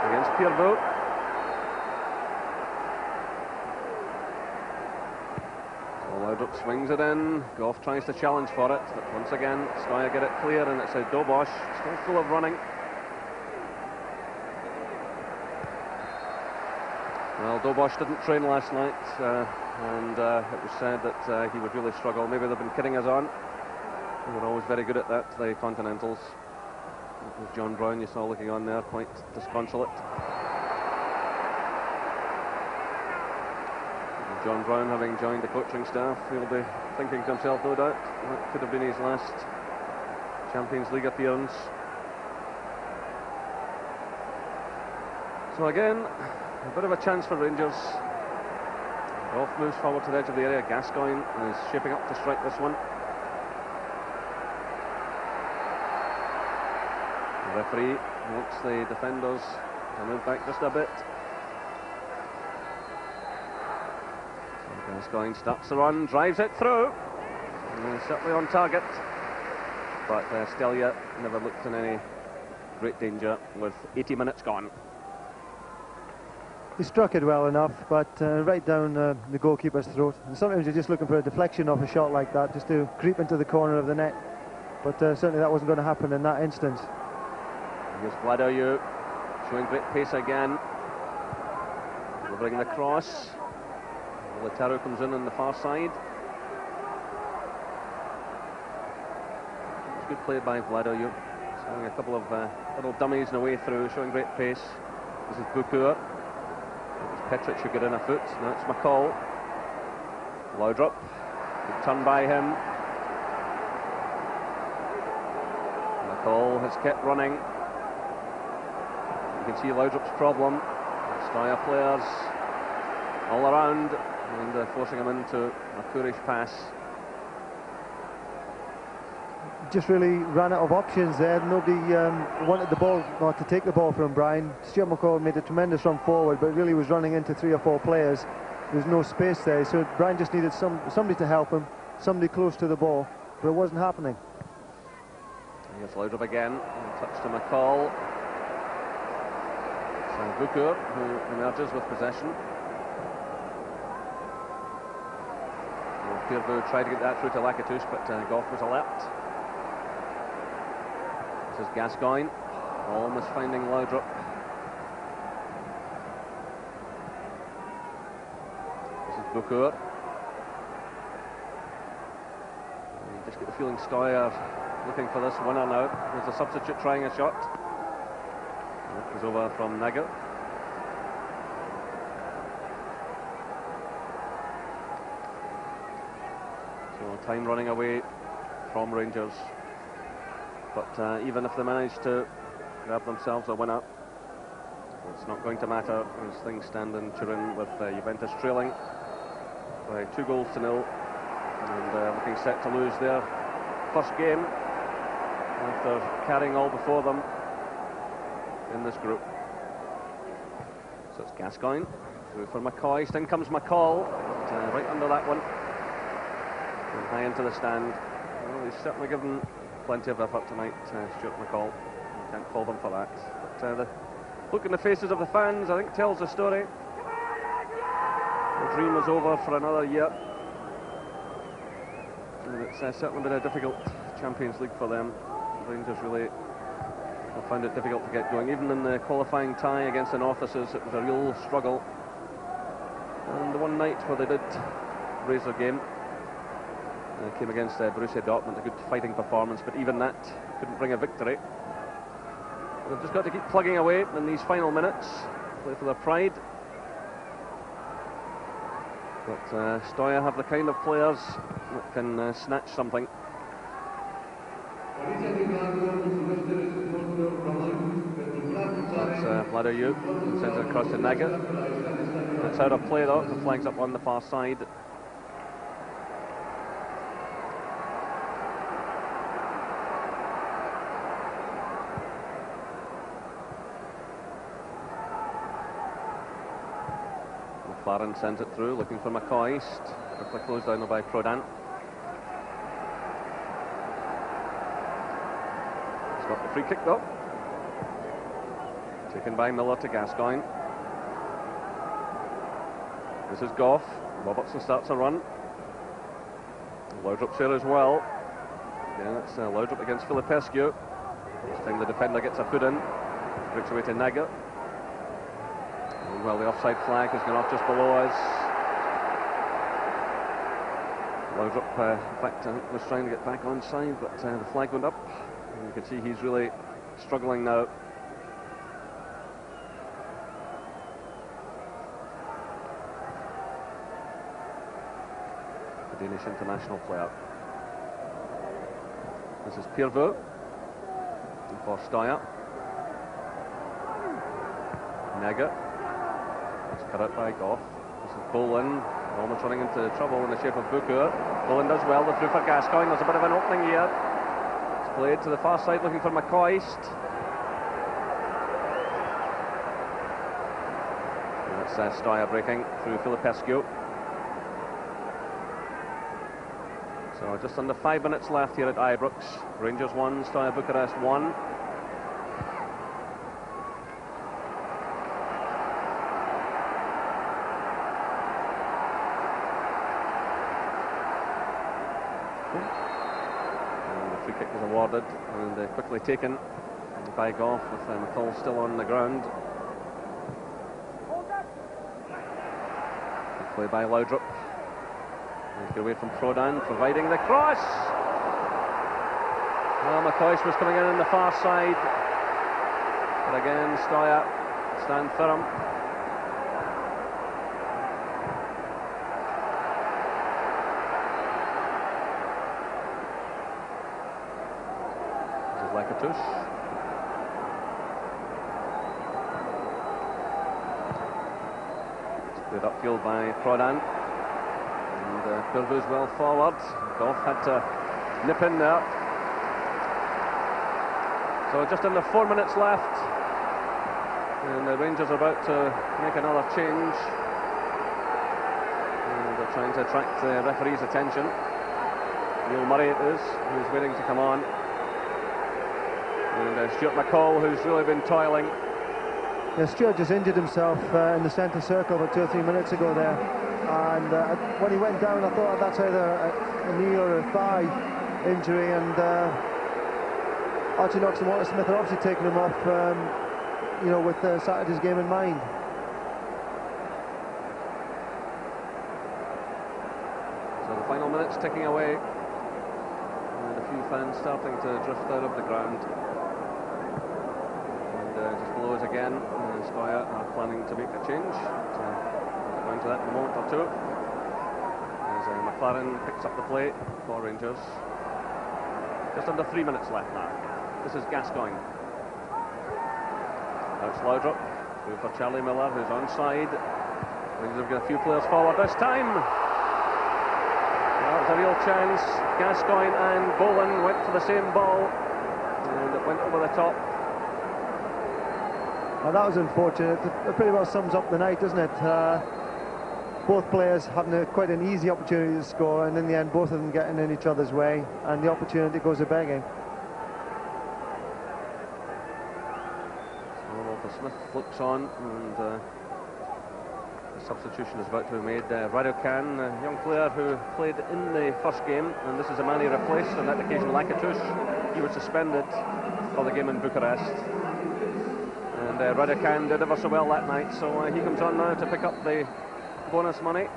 against Pierrevaux. Laudrup swings it in. Goff tries to challenge for it, but once again Steaua get it clear, and it's a Dobosh still full of running. Well, Dobosh didn't train last night, and it was said that he would really struggle. Maybe they've been kidding us on. They were always very good at that, the Continentals. It was John Brown you saw looking on there, quite disconsolate. John Brown, having joined the coaching staff, he'll be thinking to himself, no doubt, that could have been his last Champions League appearance. So again, a bit of a chance for Rangers. Goff moves forward to the edge of the area. Gascoigne is shaping up to strike this one. The referee wants the defenders to move back just a bit. Gascoigne starts the run, drives it through. And certainly on target. But Steaua never looked in any great danger with 80 minutes gone. He struck it well enough, but right down the goalkeeper's throat. And sometimes you're just looking for a deflection off a shot like that, just to creep into the corner of the net. But certainly that wasn't going to happen in that instance. Here's Vladoiu, showing great pace again. Delivering the cross. Lautaro comes in on the far side. It's good play by Vladoiu. Showing a couple of little dummies in the way through, showing great pace. This is Bukur. Petric should get in a foot. Now it's McCall. Laudrup. Good turn by him. McCall has kept running. You can see Laudrup's problem. Steaua players all around. And forcing him into a foolish pass. Just really ran out of options there. Nobody wanted the ball, not to take the ball from Brian. Stuart McCall made a tremendous run forward, but really was running into 3 or 4 players. There's no space there, so Brian just needed somebody to help him, somebody close to the ball, but it wasn't happening. Here's Laudrup again, touch to McCall. So Bukur, who emerges with possession. Pierbu tried to get that through to Lakatos, but Goff was alert. This is Gascoigne, almost finding Laudrup. This is Bukur. You just get the feeling Steaua looking for this winner now. There's a substitute trying a shot. It was over from Nagel. So time running away from Rangers. But even if they manage to grab themselves a winner, it's not going to matter as things stand in Turin with Juventus trailing by 2-0 and looking set to lose their first game after carrying all before them in this group. So it's Gascoigne through for McCoy. In comes McCall, but, right under that one and high into the stand. Well, he's certainly given plenty of effort tonight, Stuart McCall. You can't fault him for that. But the look in the faces of the fans, I think, tells the story. The dream is over for another year. And it's certainly been a difficult Champions League for them. Rangers really have found it difficult to get going. Even in the qualifying tie against the Northuses, it was a real struggle. And the one night where they did raise their game came against Borussia Dortmund, a good fighting performance, but even that couldn't bring a victory. They've just got to keep plugging away in these final minutes, play for their pride. But Steaua have the kind of players that can snatch something. That's Vladoyuk, sends it across to Naga. That's out of play though, the flag's up on the far side. McLaren sends it through, looking for McCoy. Quickly closed down by Prodan. He's got the free kick though. Taken by Miller to Gascoigne. This is Goff. Robertson starts a run. Laudrup's there as well. Again, it's Laudrup against Filipescu. This time the defender gets a foot in. Breaks away to Naga. Well, the offside flag has gone off just below us. Laudrup, in fact, I think was trying to get back onside, but the flag went up. And you can see he's really struggling now. The Danish international player. This is Pierbu for Steaua. Naga. It's cut out by Goff. This is Bolin, almost running into trouble in the shape of Bukur. Bolin does well, the through for Gascoigne. There's a bit of an opening here. It's played to the far side looking for McCoy. That's Steaua breaking through Filipescu. So just under 5 minutes left here at Ibrox. Rangers 1, Steaua Bucharest 1. Awarded and quickly taken by Goff with McCall still on the ground. Good play by Laudrup. Get away from Prodan, providing the cross. Well, McCoy was coming in the far side, but again Steaua stand firm. Lakatos. It's played upfield by Prodan. Burbu's well forward. Goff had to nip in there. So just under 4 minutes left, and the Rangers are about to make another change. And they're trying to attract the referee's attention. Neil Murray it is, who's waiting to come on. And Stuart McCall, who's really been toiling. Yeah, Stuart just injured himself in the centre circle about 2 or 3 minutes ago there. And when he went down, I thought that's either a knee or a thigh injury. And Archie Knox and Walter Smith are obviously taking him off, you know, with Saturday's game in mind. So the final minutes ticking away. And a few fans starting to drift out of the ground. And just below us again, Steaua are planning to make a change. We'll go into that in a moment or two. As McLaren picks up the play for Rangers. Just under 3 minutes left now. This is Gascoigne. Now it's Laudrup, through for Charlie Miller, who's onside. Rangers have got a few players forward this time. That was a real chance. Gascoigne and Boland went for the same ball, and it went over the top. Well, that was unfortunate. It pretty well sums up the night, doesn't it? Both players having quite an easy opportunity to score, and in the end both of them getting in each other's way, and the opportunity goes a-begging. Smith flips on, and the substitution is about to be made. Raducan, a young player who played in the first game, and this is a man he replaced on that occasion, Lakatos. He was suspended for the game in Bucharest. And Raducan did ever so well that night, so he comes on now to pick up the bonus money.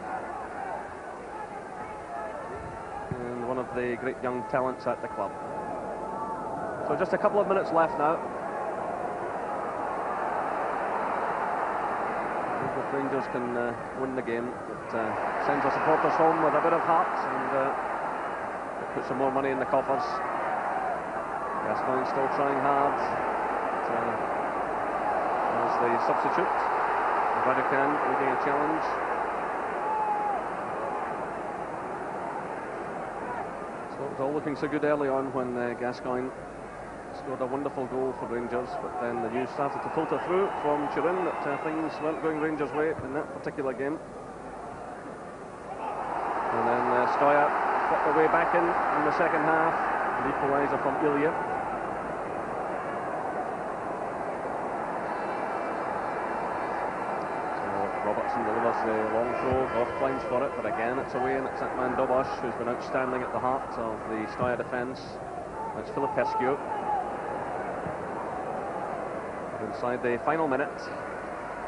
And one of the great young talents at the club. So just a couple of minutes left now. If Rangers can win the game, it sends our supporters home with a bit of heart, and it puts some more money in the coffers. Gascoigne still trying hard. As the substitute, Raducan leading a challenge. So it was all looking so good early on when Gascoigne scored a wonderful goal for Rangers, but then the news started to filter through from Turin that things weren't going Rangers' way in that particular game. And then Steaua got their way back in the second half, an equaliser from Ilya. So Robertson delivers the long throw, Goff climbs for it, but again it's away, and it's that man Dobosh who's been outstanding at the heart of the Steaua defence. That's Filipescu. Inside the final minute,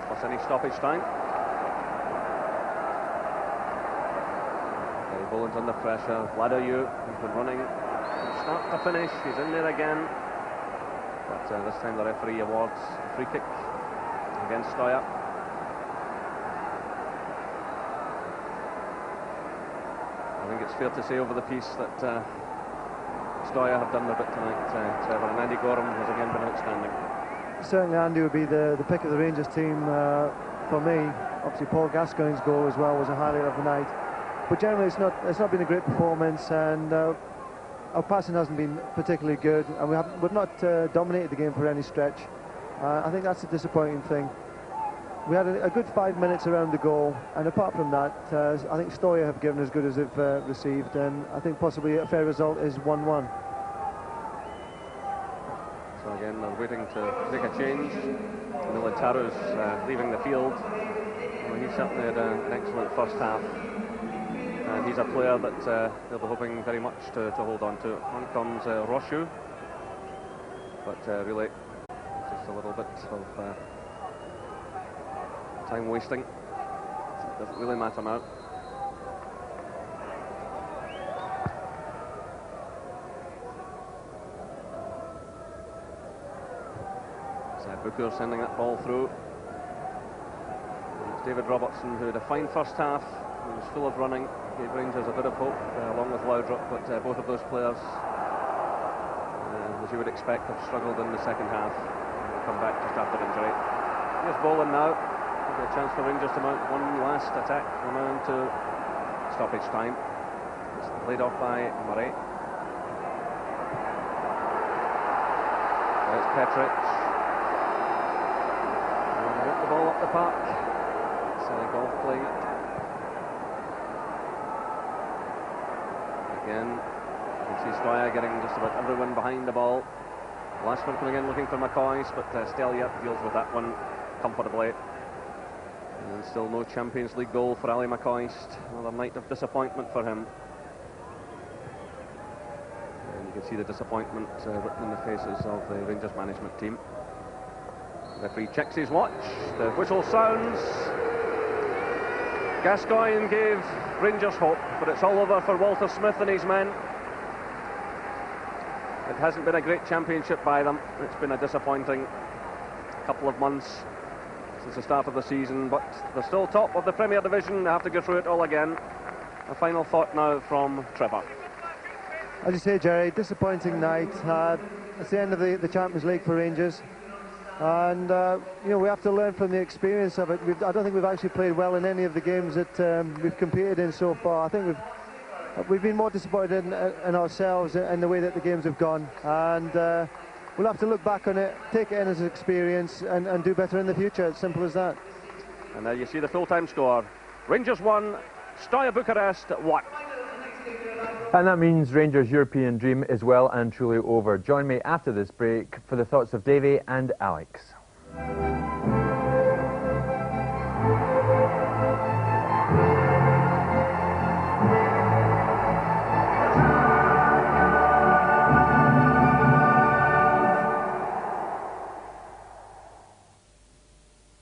plus any stoppage time. Boland's under pressure. Vladoyu, he's been running from start to finish. He's in there again. But this time the referee awards a free kick against Steaua. I think it's fair to say over the piece that Steaua have done their bit tonight, Trevor, and Andy Gorham has again been outstanding. Certainly Andy would be the pick of the Rangers team for me. Obviously Paul Gascoigne's goal as well was a highlight of the night. But generally it's not been a great performance, and our passing hasn't been particularly good, and we've not dominated the game for any stretch. I think that's a disappointing thing. We had a good 5 minutes around the goal, and apart from that, I think Steaua have given as good as they've received, and I think possibly a fair result is 1-1. So again, they're waiting to make a change. Militaro's leaving the field. Well, he certainly had an excellent first half, and he's a player that they'll be hoping very much to hold on to. On comes Roshu, but really just a little bit of time wasting. It doesn't really matter now. Booker sending that ball through. It's David Robertson, who had a fine first half. He was full of running, gave Rangers a bit of hope, along with Laudrup, but both of those players, as you would expect, have struggled in the second half and come back just after injury. Here's Boland now. Maybe a chance for Rangers to mount one last attack. We're now into stoppage time. It's played off by Murray. There's Petric. And the ball up the park. Silly golf play. Again, you can see Steaua getting just about everyone behind the ball. Last one coming in looking for McCoy's, but Steaua deals with that one comfortably. And still no Champions League goal for Ali McCoist. Another night of disappointment for him. And you can see the disappointment written in the faces of the Rangers management team. The referee checks his watch. The whistle sounds. Gascoigne gave Rangers hope, but it's all over for Walter Smith and his men. It hasn't been a great championship by them. It's been a disappointing couple of months since the start of the season, but they're still top of the Premier Division. They have to go through it all again. A final thought now from Trevor. As you say, Jerry, disappointing night. It's the end of the Champions League for Rangers, and you know, we have to learn from the experience of it. I don't think we've actually played well in any of the games that we've competed in so far. I think we've been more disappointed in ourselves and the way that the games have gone, and we'll have to look back on it, take it in as an experience, and do better in the future. It's simple as that. And there you see the full-time score. Rangers 1, Steaua Bucharest 1. And that means Rangers' European dream is well and truly over. Join me after this break for the thoughts of Davey and Alex.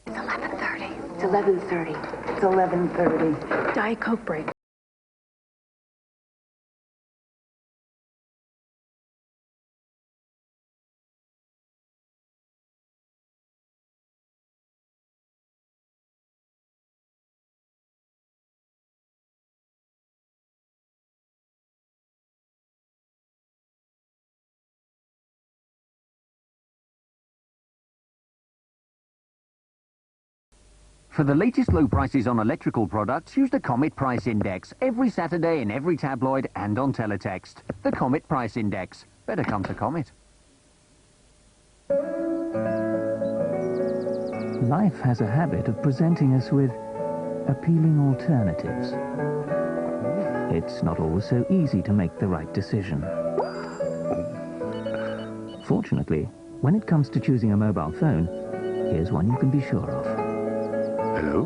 It's 11:30. It's 11:30. Diet Coke break. For the latest low prices on electrical products, use the Comet Price Index every Saturday in every tabloid and on teletext. The Comet Price Index. Better come to Comet. Life has a habit of presenting us with appealing alternatives. It's not always so easy to make the right decision. Fortunately, when it comes to choosing a mobile phone, here's one you can be sure of. Hello?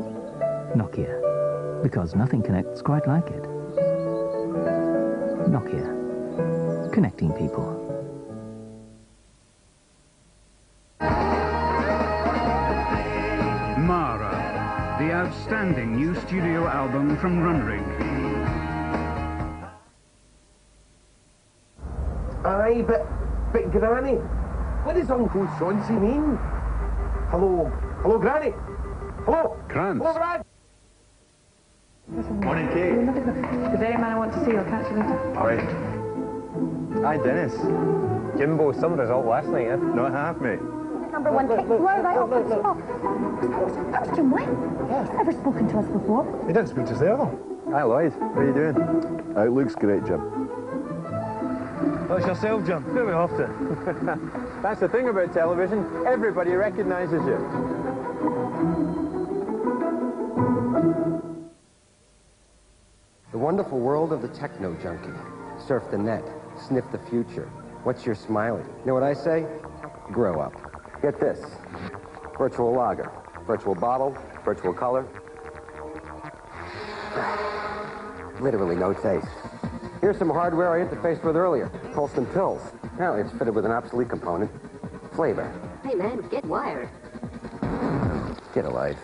Nokia, because nothing connects quite like it. Nokia, connecting people. Mara, the outstanding new studio album from Runrig. Aye, but Granny, what does Uncle Chauncey mean? Hello, Granny. Hello! Krantz. Hello, Brad! Morning, Kate. The very man I want to see. I'll catch you later. All right. Hi, Dennis. Jimbo, some result last night, eh? Not half, mate. Number one pick. You are right off the spot. That was Jim White. He's never spoken to us before. He didn't speak to us there, though. Hi, Lloyd. What are you doing? It looks great, Jim. That's yourself, Jim. Very often. That's the thing about television. Everybody recognises you. The wonderful world of the techno junkie. Surf the net, sniff the future. What's your smiley? You know what I say? Grow up. Get this. Virtual lager, virtual bottle, virtual color. Literally no taste. Here's some hardware I interfaced with earlier. Colston pills. Apparently it's fitted with an obsolete component. Flavor. Hey man, get wired. Get a life.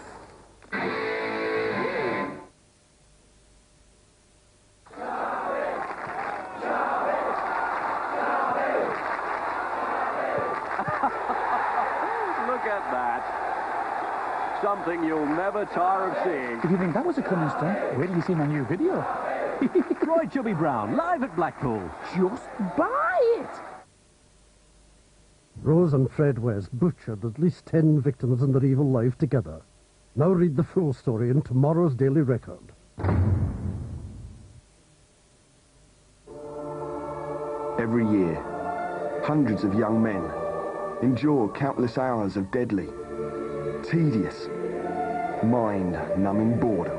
Look at that. Something you'll never tire of seeing. If you think that was a cunning stunt, wait till you see my new video. Roy Chubby Brown, live at Blackpool. Just buy it! Rose and Fred West butchered at least 10 victims in their evil life together. Now read the full story in tomorrow's Daily Record. Every year, hundreds of young men endure countless hours of deadly, tedious, mind-numbing boredom.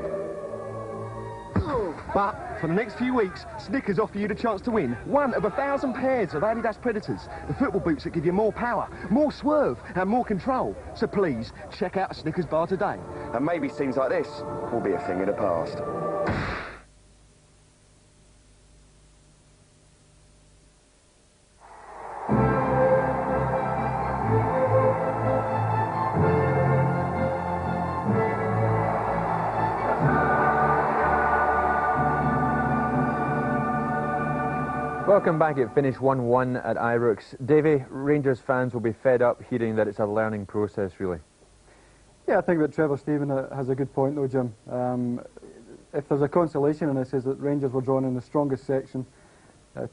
But for the next few weeks, Snickers offer you the chance to win one of 1,000 pairs of Adidas Predators, the football boots that give you more power, more swerve and more control. So please, check out a Snickers bar today. And maybe things like this will be a thing of the past. Welcome back. It finished 1-1 at Ibrox. Davy, Rangers fans will be fed up hearing that it's a learning process, really. Yeah, I think that Trevor Stephen has a good point though, Jim. If there's a consolation in this, is that Rangers were drawn in the strongest section.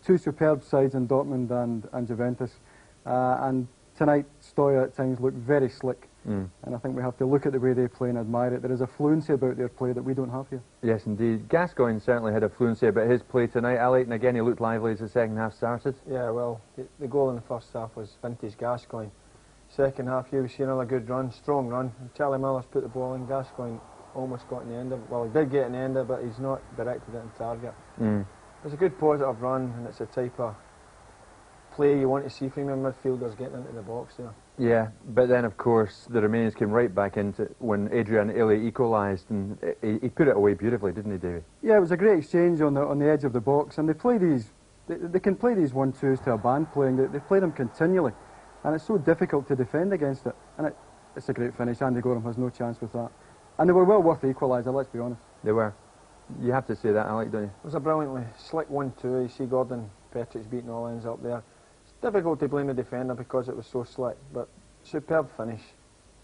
Two superb sides in Dortmund and Juventus. And tonight, Steaua at times looked very slick. And I think we have to look at the way they play and admire it. There is a fluency about their play that we don't have here. Yes, indeed. Gascoigne certainly had a fluency about his play tonight, Alec, and again he looked lively as the second half started. Yeah, well, the goal in the first half was vintage Gascoigne. Second half, you see another good run, strong run. And Charlie Miller's put the ball in. Gascoigne almost got in the end of it. Well, he did get in the end of it, but he's not directed it in target. It's a good positive run, and it's a type of play you want to see from your midfielders getting into the box there. Yeah, but then of course the Remains came right back into when Adrian Ili equalised, and he put it away beautifully, didn't he, David? Yeah, it was a great exchange on the edge of the box, and they play these. They can play these 1-2s to a band playing. They play them continually, and it's so difficult to defend against it. And it's a great finish. Andy Gorham has no chance with that, and they were well worth the equaliser. Let's be honest. They were. You have to say that, Alec, don't you? It was a brilliantly slick 1-2. You see Gordon Petrick's beating all ends up there. Difficult to blame the defender because it was so slick, but superb finish.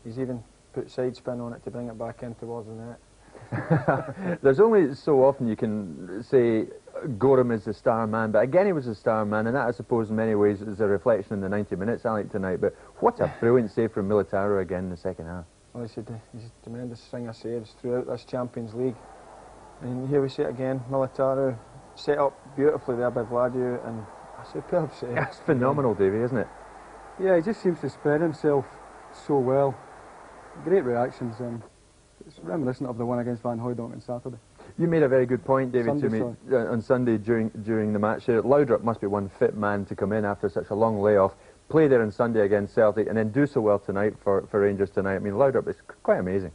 He's even put side spin on it to bring it back in towards the net. There's only so often you can say Gorham is the star man, but again he was the star man, and that I suppose in many ways is a reflection in the 90 minutes, Alec, tonight. But what a brilliant save from Militaro again in the second half. Well, he's a tremendous string of saves throughout this Champions League. And here we see it again, Militaro set up beautifully there by Vladiu, and a superb save. That's phenomenal, Davey, isn't it? Yeah, he just seems to spread himself so well. Great reactions, and it's reminiscent of the one against Van Hooijdonk on Saturday. You made a very good point, David, to me on Sunday during the match here. Laudrup must be one fit man to come in after such a long layoff, play there on Sunday against Celtic, and then do so well tonight for Rangers tonight. I mean, Laudrup is quite amazing.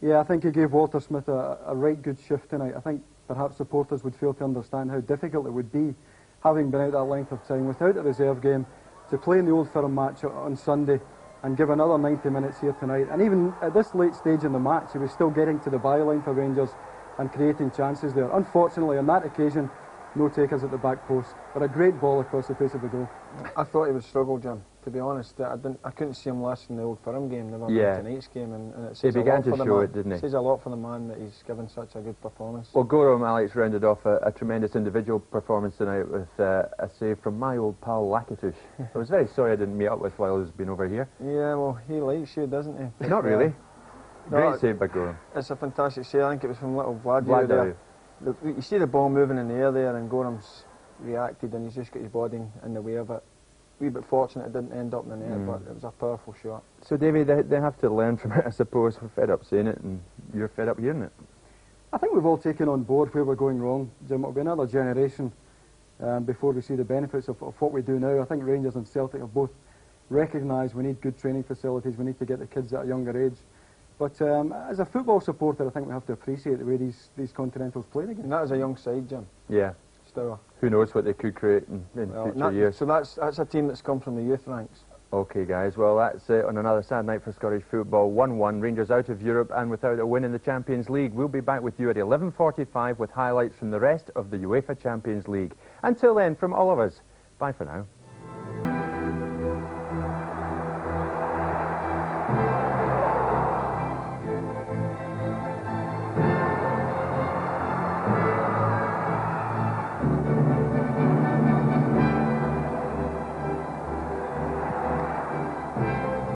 Yeah, I think he gave Walter Smith a right good shift tonight. I think perhaps supporters would fail to understand how difficult it would be, having been out that length of time without a reserve game, to play in the Old Firm match on Sunday and give another 90 minutes here tonight. And even at this late stage in the match, he was still getting to the byline for Rangers and creating chances there. Unfortunately, on that occasion, no takers at the back post, but a great ball across the face of the goal. I thought he would struggle, Jim. To be honest, I couldn't see him last in the Old Firm game, never mind tonight's game, and it says he began a lot to show it, didn't he? It says a lot for the man that he's given such a good performance. Well, Gorham, Alex, rounded off a tremendous individual performance tonight with a save from my old pal Lakitush. I was very sorry I didn't meet up with while he's been over here. Yeah, well, he likes you, doesn't he? Not really. Great save by Gorham. It's a fantastic save. I think it was from little Vladiu there. You see the ball moving in the air there, and Gorham's reacted, and he's just got his body in the way of it. Wee bit fortunate it didn't end up in the net, but it was a powerful shot. So, Davey, they have to learn from it, I suppose. We're fed up saying it, and you're fed up hearing it. I think we've all taken on board where we're going wrong, Jim. It'll be another generation before we see the benefits of what we do now. I think Rangers and Celtic have both recognised we need good training facilities, we need to get the kids at a younger age. But as a football supporter, I think we have to appreciate the way these Continentals play again. And that is a young side, Jim. Yeah. Steaua. Who knows what they could create in future years. So that's a team that's come from the youth ranks. OK, guys, well, that's it on another sad night for Scottish football. 1-1, Rangers out of Europe and without a win in the Champions League. We'll be back with you at 11:45 with highlights from the rest of the UEFA Champions League. Until then, from all of us, bye for now.